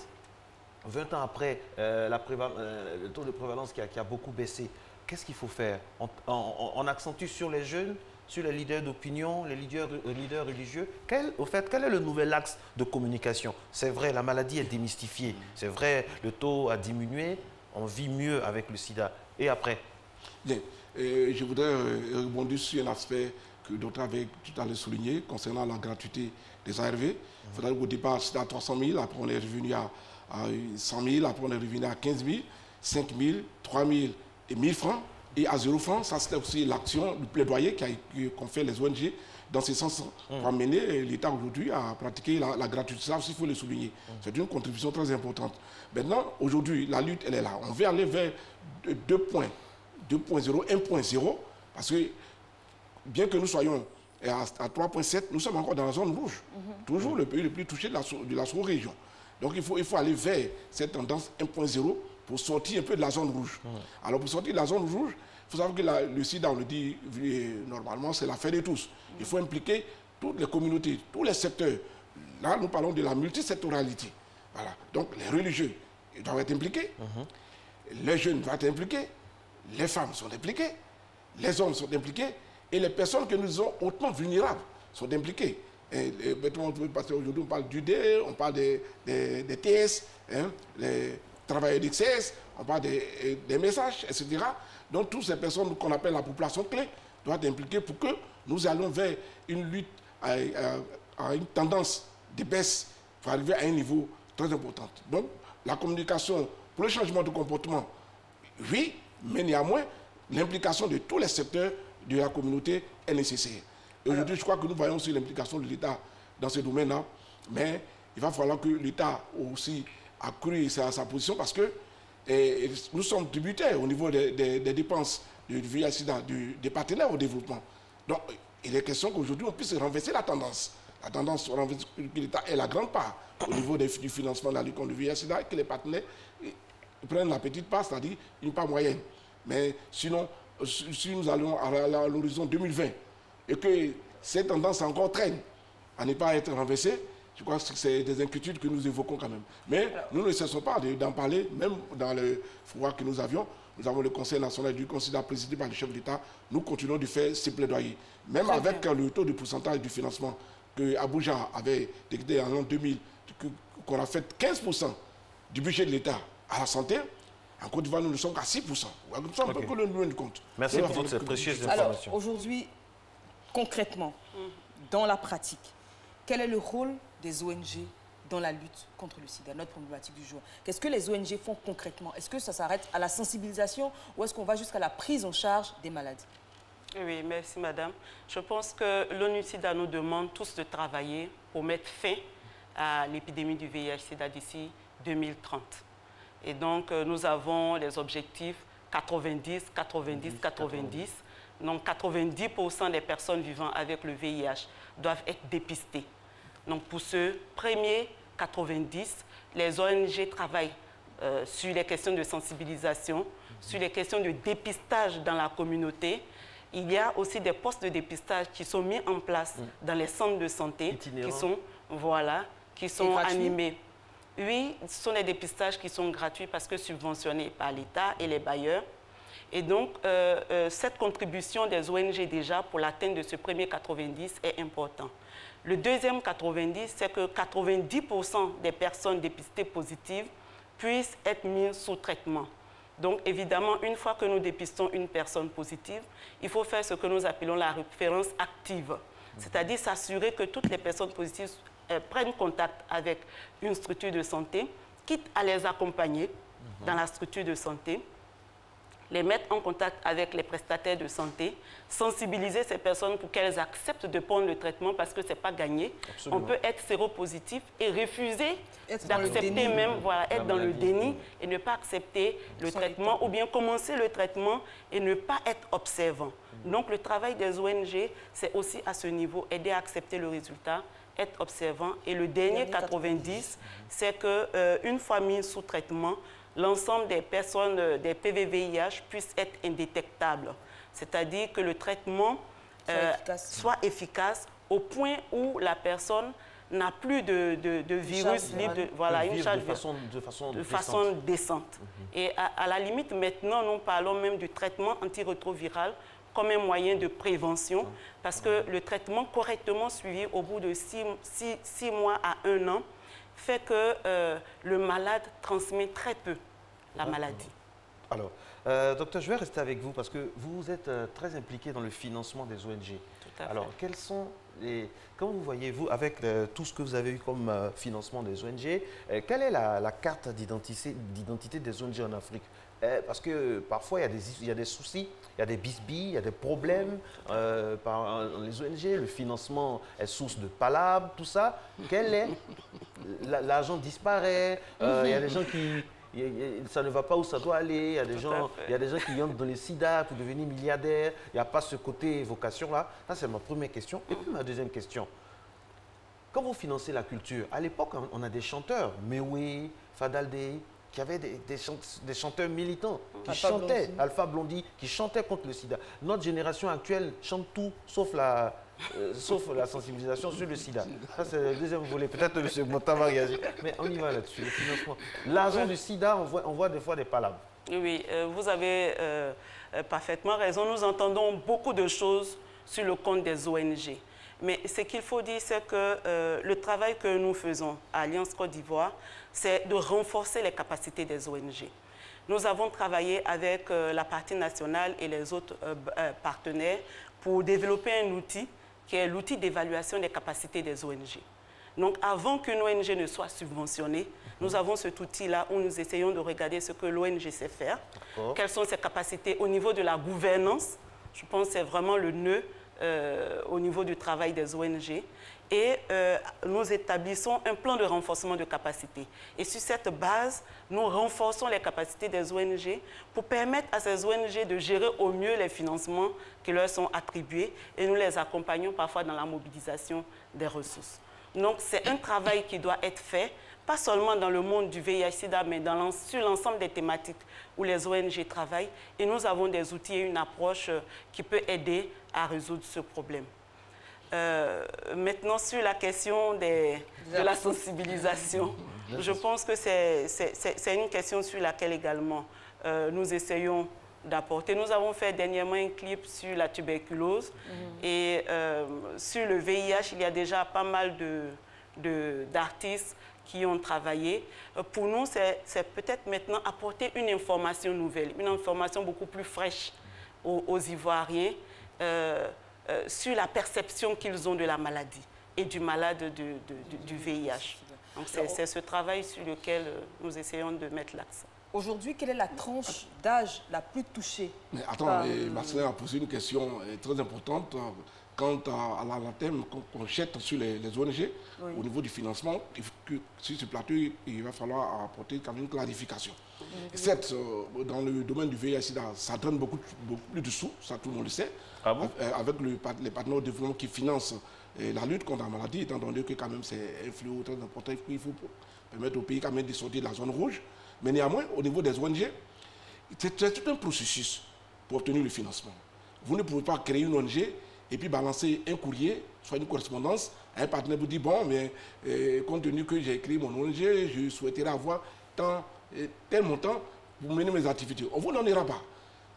20 ans après le taux de prévalence qui a beaucoup baissé, qu'est-ce qu'il faut faire? On accentue sur les jeunes, sur les leaders d'opinion, les leaders religieux. Quel est le nouvel axe de communication? C'est vrai, la maladie est démystifiée. C'est vrai, le taux a diminué. On vit mieux avec le sida. Et après? Bien. Je voudrais rebondir sur un aspect que d'autres avaient tout à l'heure souligné concernant la gratuité des ARV. Il faudrait qu'au départ, c'était à 300 000. Après, on est revenu à 100 000. Après, on est revenu à 15 000, 5 000, 3 000 et 1 000 francs. Et à 0 francs, ça c'était aussi l'action, le plaidoyer qu'ont fait les ONG dans ce sens pour amener l'État aujourd'hui à pratiquer la gratuité. Ça aussi, il faut le souligner. C'est une contribution très importante. Maintenant, aujourd'hui, la lutte, elle est là. On veut aller vers 2.0, 1.0, parce que bien que nous soyons à 3.7, nous sommes encore dans la zone rouge. Toujours le pays le plus touché de la sous-région. Donc il faut aller vers cette tendance 1.0 pour sortir un peu de la zone rouge. Alors pour sortir de la zone rouge, il faut savoir que le sida, on le dit normalement, c'est l'affaire de tous. Il faut impliquer toutes les communautés, tous les secteurs. Là, nous parlons de la multisectoralité. Voilà. Donc les religieux ils doivent être impliqués, les jeunes doivent être impliqués, les femmes sont impliquées, les hommes sont impliqués, et les personnes que nous sommes hautement vulnérables sont impliquées. Parce qu'aujourd'hui, on parle d'UD, on parle des TS, les travailleurs d'XS, on parle des messages, etc. Donc, toutes ces personnes qu'on appelle la population clé doivent être impliquées pour que nous allons vers une lutte à une tendance de baisse pour arriver à un niveau très important. Donc, la communication pour le changement de comportement, oui, mais néanmoins, l'implication de tous les secteurs de la communauté est nécessaire. Aujourd'hui, je crois que nous voyons aussi l'implication de l'État dans ce domaine-là, mais il va falloir que l'État aussi accrue sa position parce que nous sommes tributaires au niveau des dépenses du VIH-Sida, des partenaires au développement. Donc, il est question qu'aujourd'hui, on puisse renverser la tendance. La tendance, que l'État ait la grande part au niveau du financement de la lutte contre le VIH-Sida et que les partenaires prennent la petite part, c'est-à-dire une part moyenne. Mais sinon, si nous allons à l'horizon 2020 et que cette tendance encore traîne à ne pas être renversée, je crois que c'est des inquiétudes que nous évoquons quand même. Mais nous ne cessons pas d'en parler, même dans le forum que nous avions. Nous avons le Conseil national du Sida présidé par le chef d'État. Nous continuons de faire ces plaidoyers. Même avec le taux de pourcentage du financement que Abuja avait décrété en l'an 2000, qu'on a fait 15% du budget de l'État à la santé, en Côte d'Ivoire, nous ne sommes qu'à 6%. Nous sommes un peu loin du compte. Merci pour toutes ces précieuses informations. Alors, aujourd'hui, concrètement, dans la pratique, quel est le rôle des ONG dans la lutte contre le sida, notre problématique du jour? Qu'est-ce que les ONG font concrètement? Est-ce que ça s'arrête à la sensibilisation ou est-ce qu'on va jusqu'à la prise en charge des maladies? Oui, merci madame. Je pense que l'ONU-SIDA nous demande tous de travailler pour mettre fin à l'épidémie du VIH-Sida d'ici 2030. Et donc, nous avons les objectifs 90, 90, 90. Donc, 90% des personnes vivant avec le VIH doivent être dépistées. Donc, pour ce premier 90, les ONG travaillent sur les questions de sensibilisation, sur les questions de dépistage dans la communauté. Il y a aussi des postes de dépistage qui sont mis en place dans les centres de santé, qui sont animés. Oui, ce sont des dépistages qui sont gratuits parce que subventionnés par l'État et les bailleurs. Et donc, cette contribution des ONG déjà pour l'atteinte de ce premier 90 est important. Le deuxième 90, c'est que 90% des personnes dépistées positives puissent être mises sous traitement. Donc, évidemment, une fois que nous dépistons une personne positive, il faut faire ce que nous appelons la référence active. C'est-à-dire s'assurer que toutes les personnes positives prennent contact avec une structure de santé, quitte à les accompagner dans la structure de santé, les mettre en contact avec les prestataires de santé, sensibiliser ces personnes pour qu'elles acceptent de prendre le traitement parce que ce n'est pas gagné. Absolument. On peut être séropositif et refuser d'accepter même, être dans le déni et ne pas accepter le traitement ou bien commencer le traitement et ne pas être observant. Donc le travail des ONG, c'est aussi à ce niveau, aider à accepter le résultat, être observant. Et le dernier 90, c'est qu'une fois mis sous traitement, l'ensemble des personnes des PVVIH puissent être indétectables. C'est-à-dire que le traitement soit efficace au point où la personne n'a plus de virus libre, une charge de façon décente. Et à la limite, maintenant, nous parlons même du traitement antirétroviral comme un moyen de prévention, parce que le traitement correctement suivi au bout de 6 mois à 1 an fait que le malade transmet très peu la maladie. Alors, docteur, je vais rester avec vous parce que vous êtes très impliqué dans le financement des ONG. Tout à fait. Alors, quels sont les... Comment vous voyez-vous, avec tout ce que vous avez eu comme financement des ONG, quelle est la carte d'identité des ONG en Afrique? Parce que parfois, il y a des soucis, il y a des bisbilles, il y a des problèmes par les ONG, le financement est source de palabres, tout ça. Quel est... L'argent disparaît, il y a des gens qui... Ça ne va pas où ça doit aller, il y a des gens qui entrent dans les sida pour devenir milliardaires, il n'y a pas ce côté vocation-là. Ça, c'est ma première question. Et puis ma deuxième question, quand vous financez la culture, à l'époque, on a des chanteurs, Mewe, Fadaldé, qui avaient des chanteurs militants, qui chantaient, Alpha Blondy, qui chantaient contre le sida. Notre génération actuelle chante tout, sauf la sensibilisation sur le sida. Ça, c'est le deuxième volet. Peut-être M. Motta va réagir. Mais on y va là-dessus, le financement. L'argent du sida, on voit des fois des palabres. Oui, vous avez parfaitement raison. Nous entendons beaucoup de choses sur le compte des ONG. Mais ce qu'il faut dire, c'est que le travail que nous faisons à Alliance Côte d'Ivoire, c'est de renforcer les capacités des ONG. Nous avons travaillé avec la partie nationale et les autres partenaires pour développer un outil qui est l'outil d'évaluation des capacités des ONG. Donc, avant qu'une ONG ne soit subventionnée, nous avons cet outil-là où nous essayons de regarder ce que l'ONG sait faire, quelles sont ses capacités au niveau de la gouvernance. Je pense que c'est vraiment le nœud au niveau du travail des ONG. Et nous établissons un plan de renforcement de capacités. Et sur cette base, nous renforçons les capacités des ONG pour permettre à ces ONG de gérer au mieux les financements qui leur sont attribués et nous les accompagnons parfois dans la mobilisation des ressources. Donc c'est un travail qui doit être fait, pas seulement dans le monde du VIH-Sida, mais sur l'ensemble des thématiques où les ONG travaillent. Et nous avons des outils et une approche qui peut aider à résoudre ce problème. Maintenant, sur la question de la sensibilisation, je pense que c'est une question sur laquelle également nous essayons d'apporter. Nous avons fait dernièrement un clip sur la tuberculose et sur le VIH, il y a déjà pas mal d'artistes qui ont travaillé. Pour nous, c'est peut-être maintenant apporter une information nouvelle, une information beaucoup plus fraîche aux Ivoiriens, sur la perception qu'ils ont de la maladie et du malade du VIH. Donc c'est ce travail sur lequel nous essayons de mettre l'accent. Aujourd'hui, quelle est la tranche d'âge la plus touchée? Mais attends, Marcelin a posé une question très importante quant à la thème qu'on jette sur les ONG au niveau du financement. Sur ce plateau, il va falloir apporter quand même une clarification. Certes, dans le domaine du VIH-Sida, ça donne beaucoup plus de sous, ça tout le monde le sait. Ah bon? Avec les partenaires de développement qui financent la lutte contre la maladie, étant donné que quand même c'est un fléau très important, il faut permettre au pays quand même de sortir de la zone rouge. Mais néanmoins, au niveau des ONG, c'est tout un processus pour obtenir le financement. Vous ne pouvez pas créer une ONG et puis balancer un courrier, soit une correspondance, à un partenaire vous dit, bon, mais compte tenu que j'ai créé mon ONG, je souhaiterais avoir tel montant pour mener mes activités. On ne vous donnera pas.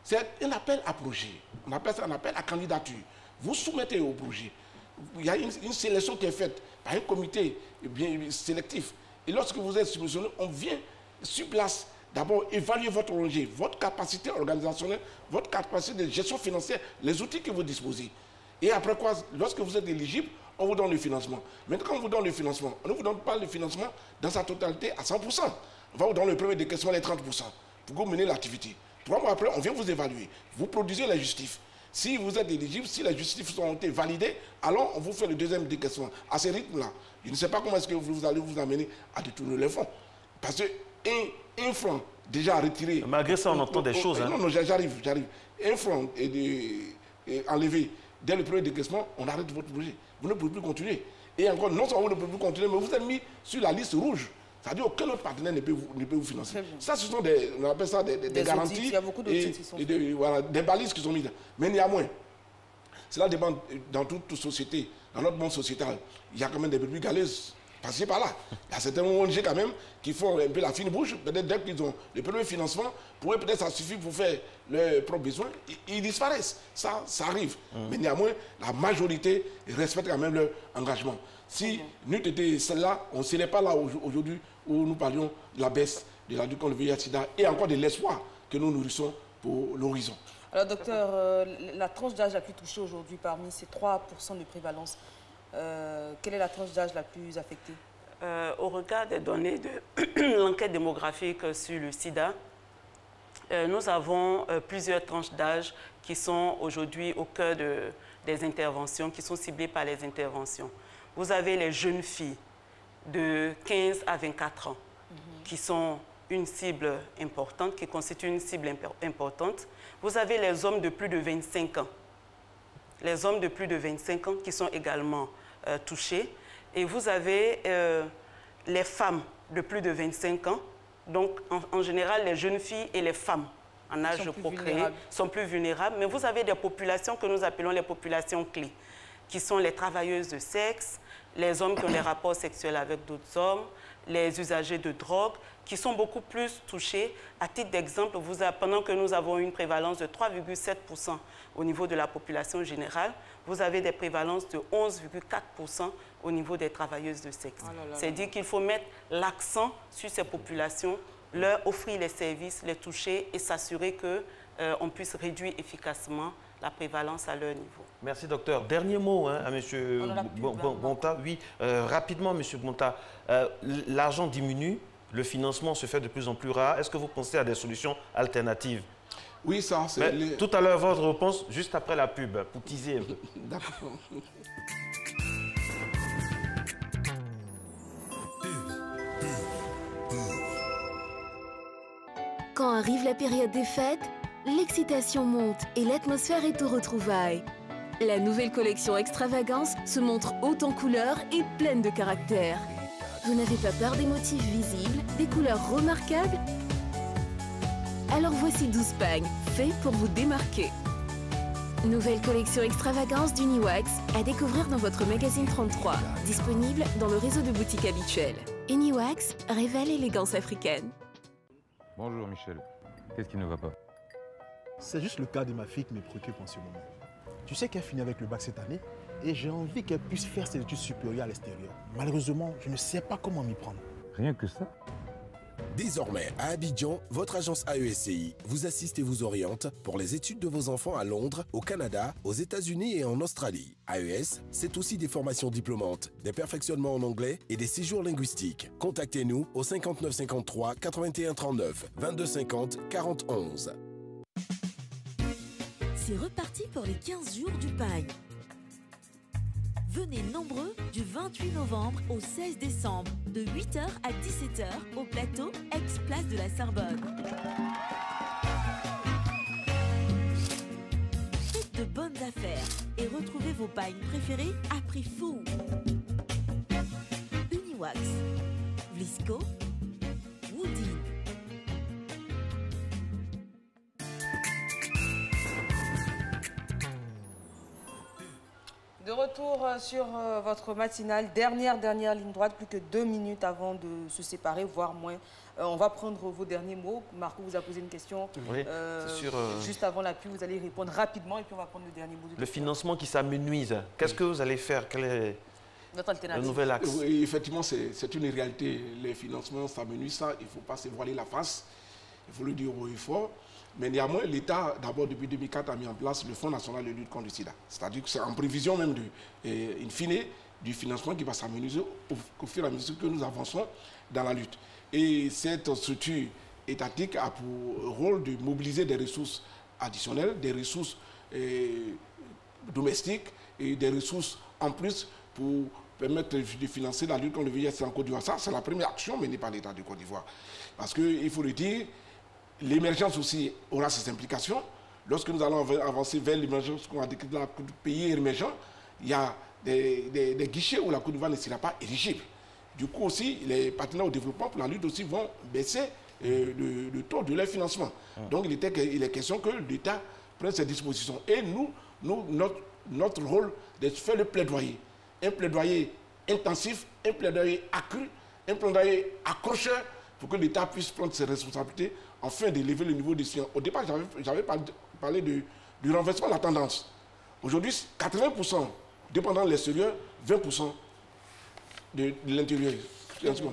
C'est un appel à projet. On appelle ça un appel à candidature. Vous soumettez au projet. Il y a une sélection qui est faite par un comité bien sélectif. Et lorsque vous êtes soumissionné, on vient sur place d'abord évaluer votre ONG, votre capacité organisationnelle, votre capacité de gestion financière, les outils que vous disposez. Et après quoi, lorsque vous êtes éligible, on vous donne le financement. Mais quand on vous donne le financement, on ne vous donne pas le financement dans sa totalité à 100%. On va vous donner le premier décaissement, les 30%, pour que vous menez l'activité. 3 mois après, on vient vous évaluer. Vous produisez les justifs. Si vous êtes éligible, si les justifs ont été validés, alors on vous fait le deuxième décaissement. À ce rythme-là, je ne sais pas comment est-ce que vous allez vous amener à détourner les fonds. Parce que un franc déjà retiré... Malgré ça, on entend des choses. Non, j'arrive. Un franc enlevé dès le premier décaissement, on arrête votre projet. Vous ne pouvez plus continuer. Et encore, non seulement vous ne pouvez plus continuer, mais vous êtes mis sur la liste rouge. C'est-à-dire aucun autre partenaire ne peut vous financer. Ça, ce sont on appelle ça des garanties. Audits, il y a beaucoup d'audits qui sont faits. Voilà, des balises qui sont mises. Mais néanmoins, cela dépend dans toute société, dans notre monde sociétal. Il y a quand même des brebis galeuses passées par là. Il y a certains ONG quand même qui font un peu la fine bouche. Peut-être dès qu'ils ont le premier financement, pour eux, peut-être ça suffit pour faire leurs propres besoins. Ils disparaissent. Ça arrive. Mais néanmoins, la majorité respecte quand même leur engagement. Si n'eût été celle-là, on ne serait pas là aujourd'hui où nous parlions de la baisse de la lutte contre le VIH-Sida et encore de l'espoir que nous nourrissons pour l'horizon. Alors docteur, la tranche d'âge la plus touchée aujourd'hui parmi ces 3% de prévalence, quelle est la tranche d'âge la plus affectée? Au regard des données de l'enquête démographique sur le sida, nous avons plusieurs tranches d'âge qui sont aujourd'hui au cœur des interventions, qui sont ciblées par les interventions. Vous avez les jeunes filles de 15 à 24 ans qui sont une cible importante, qui constituent une cible importante. Vous avez les hommes de plus de 25 ans. Les hommes de plus de 25 ans qui sont également touchés. Et vous avez les femmes de plus de 25 ans. Donc, en général, les jeunes filles et les femmes en âge de procréer sont plus vulnérables. Mais vous avez des populations que nous appelons les populations clés, qui sont les travailleuses de sexe, les hommes qui ont des rapports sexuels avec d'autres hommes, les usagers de drogue, qui sont beaucoup plus touchés. À titre d'exemple, pendant que nous avons une prévalence de 3,7% au niveau de la population générale, vous avez des prévalences de 11,4% au niveau des travailleuses de sexe. C'est-à-dire qu'il faut mettre l'accent sur ces populations, leur offrir les services, les toucher et s'assurer qu'on puisse réduire efficacement la prévalence à leur niveau. Merci, docteur. Dernier mot à M. Bonta. Oui, rapidement, M. Bonta. L'argent diminue, le financement se fait de plus en plus rare. Est-ce que vous pensez à des solutions alternatives? Oui, ça, c'est... Tout à l'heure, votre réponse, juste après la pub, pour teaser un peu. D'accord. Quand arrive la période des fêtes, l'excitation monte et l'atmosphère est aux retrouvailles. La nouvelle collection Extravagance se montre haute en couleurs et pleine de caractère. Vous n'avez pas peur des motifs visibles, des couleurs remarquables? Alors voici 12 pagnes, faits pour vous démarquer. Nouvelle collection Extravagance d'Uniwax à découvrir dans votre magazine 33, disponible dans le réseau de boutiques habituelles. Uniwax révèle l'élégance africaine. Bonjour Michel, qu'est-ce qui ne va pas? C'est juste le cas de ma fille qui me préoccupe en ce moment. Tu sais qu'elle finit avec le bac cette année et j'ai envie qu'elle puisse faire ses études supérieures à l'extérieur. Malheureusement, je ne sais pas comment m'y prendre. Rien que ça? Désormais, à Abidjan, votre agence AESCI vous assiste et vous oriente pour les études de vos enfants à Londres, au Canada, aux États-Unis et en Australie. AES, c'est aussi des formations diplômantes, des perfectionnements en anglais et des séjours linguistiques. Contactez-nous au 59 53 81 39 22 50 40 11. C'est reparti pour les 15 jours du pagne. Venez nombreux du 28 novembre au 16 décembre, de 8h à 17h au plateau ex-place de la Sorbonne. Faites de bonnes affaires et retrouvez vos pagnes préférées à prix fou. Uniwax, Vlisco, Woodin, retour sur votre matinale. Dernière ligne droite, plus que 2 minutes avant de se séparer, voire moins. On va prendre vos derniers mots. Marco vous a posé une question. Oui, c'est sûr. Juste avant la pub, vous allez répondre rapidement et puis on va prendre le dernier mot. Le financement qui s'amenuise. Qu'est-ce que vous allez faire? Quel est notre alternative? Le nouvel axe? Oui, effectivement, c'est une réalité. Les financements s'amenuisent, ça, il ne faut pas se voiler la face. Il faut le dire haut et fort. Mais néanmoins, l'État, d'abord, depuis 2004, a mis en place le Fonds national de lutte contre le sida. C'est-à-dire que c'est en prévision même, in fine, du financement qui va s'amenuiser au fur et à mesure que nous avançons dans la lutte. Et cette structure étatique a pour rôle de mobiliser des ressources additionnelles, des ressources domestiques et des ressources en plus pour permettre de financer la lutte contre le VIH en Côte d'Ivoire. Ça, c'est la première action menée par l'État de Côte d'Ivoire. Parce qu'il faut le dire, l'émergence aussi aura ses implications. Lorsque nous allons avancer vers l'émergence qu'on a décrit dans le pays émergent, il y a des guichets où la Côte d'Ivoire ne sera pas éligible. Du coup aussi, les partenaires au développement pour la lutte aussi vont baisser le taux de leur financement. Donc il est question que l'État prenne ses dispositions. Et notre rôle, c'est de faire le plaidoyer. Un plaidoyer intensif, un plaidoyer accru, un plaidoyer accrocheur pour que l'État puisse prendre ses responsabilités afin d'élever le niveau des soins. Au départ, j'avais parlé du renversement de la tendance. Aujourd'hui, 80% dépendant de l'extérieur, 20% de l'intérieur.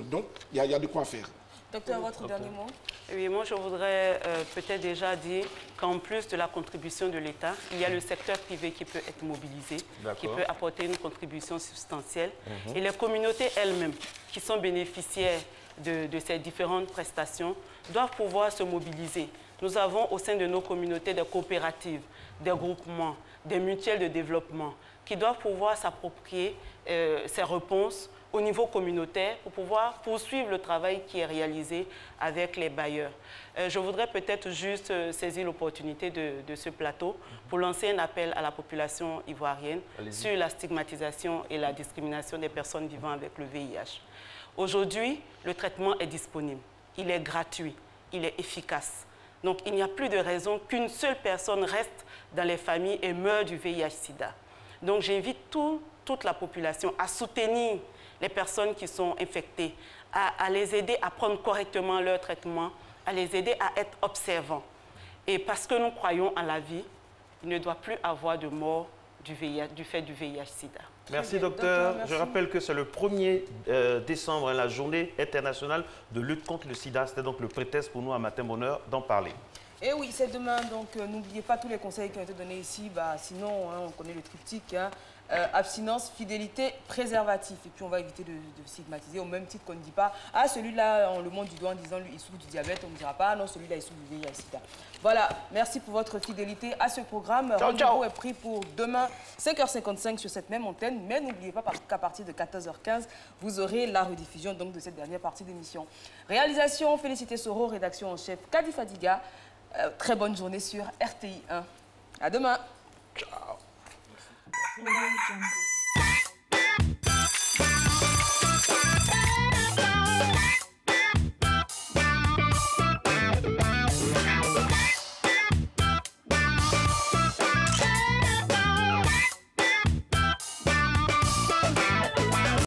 Donc, il y a de quoi faire. Docteur, votre dernier mot? Oui, moi je voudrais peut-être déjà dire qu'en plus de la contribution de l'État, il y a le secteur privé qui peut être mobilisé, qui peut apporter une contribution substantielle. Et les communautés elles-mêmes qui sont bénéficiaires de ces différentes prestations doivent pouvoir se mobiliser. Nous avons au sein de nos communautés des coopératives, des groupements, des mutuelles de développement qui doivent pouvoir s'approprier ces réponses au niveau communautaire pour pouvoir poursuivre le travail qui est réalisé avec les bailleurs. Je voudrais peut-être juste saisir l'opportunité de ce plateau pour lancer un appel à la population ivoirienne sur la stigmatisation et la discrimination des personnes vivant avec le VIH. Aujourd'hui, le traitement est disponible, il est gratuit, il est efficace. Donc il n'y a plus de raison qu'une seule personne reste dans les familles et meure du VIH-Sida. Donc j'invite toute la population à soutenir les personnes qui sont infectées, à les aider à prendre correctement leur traitement, à les aider à être observants. Et parce que nous croyons en la vie, il ne doit plus avoir de mort du fait du VIH-Sida. Merci docteur. Je rappelle que c'est le 1er décembre, la journée internationale de lutte contre le sida. C'était donc le prétexte pour nous à Matin Bonheur d'en parler. Et oui, c'est demain, donc n'oubliez pas tous les conseils qui ont été donnés ici. Sinon, on connaît le triptyque. Abstinence, fidélité, préservatif. Et puis on va éviter de stigmatiser au même titre qu'on ne dit pas « Ah, celui-là, on le montre du doigt en disant lui, il souffre du diabète », on ne dira pas « Ah non, celui-là, il souffre du VIH-Sida ». Voilà, merci pour votre fidélité à ce programme. Rendez-vous est pris pour demain, 5h55 sur cette même antenne. Mais n'oubliez pas qu'à partir de 14h15, vous aurez la rediffusion donc, de cette dernière partie d'émission. Réalisation, Félicité Soro, rédaction en chef, Kadi Fadiga. Très bonne journée sur RTI 1. À demain. Ciao. Jumbo.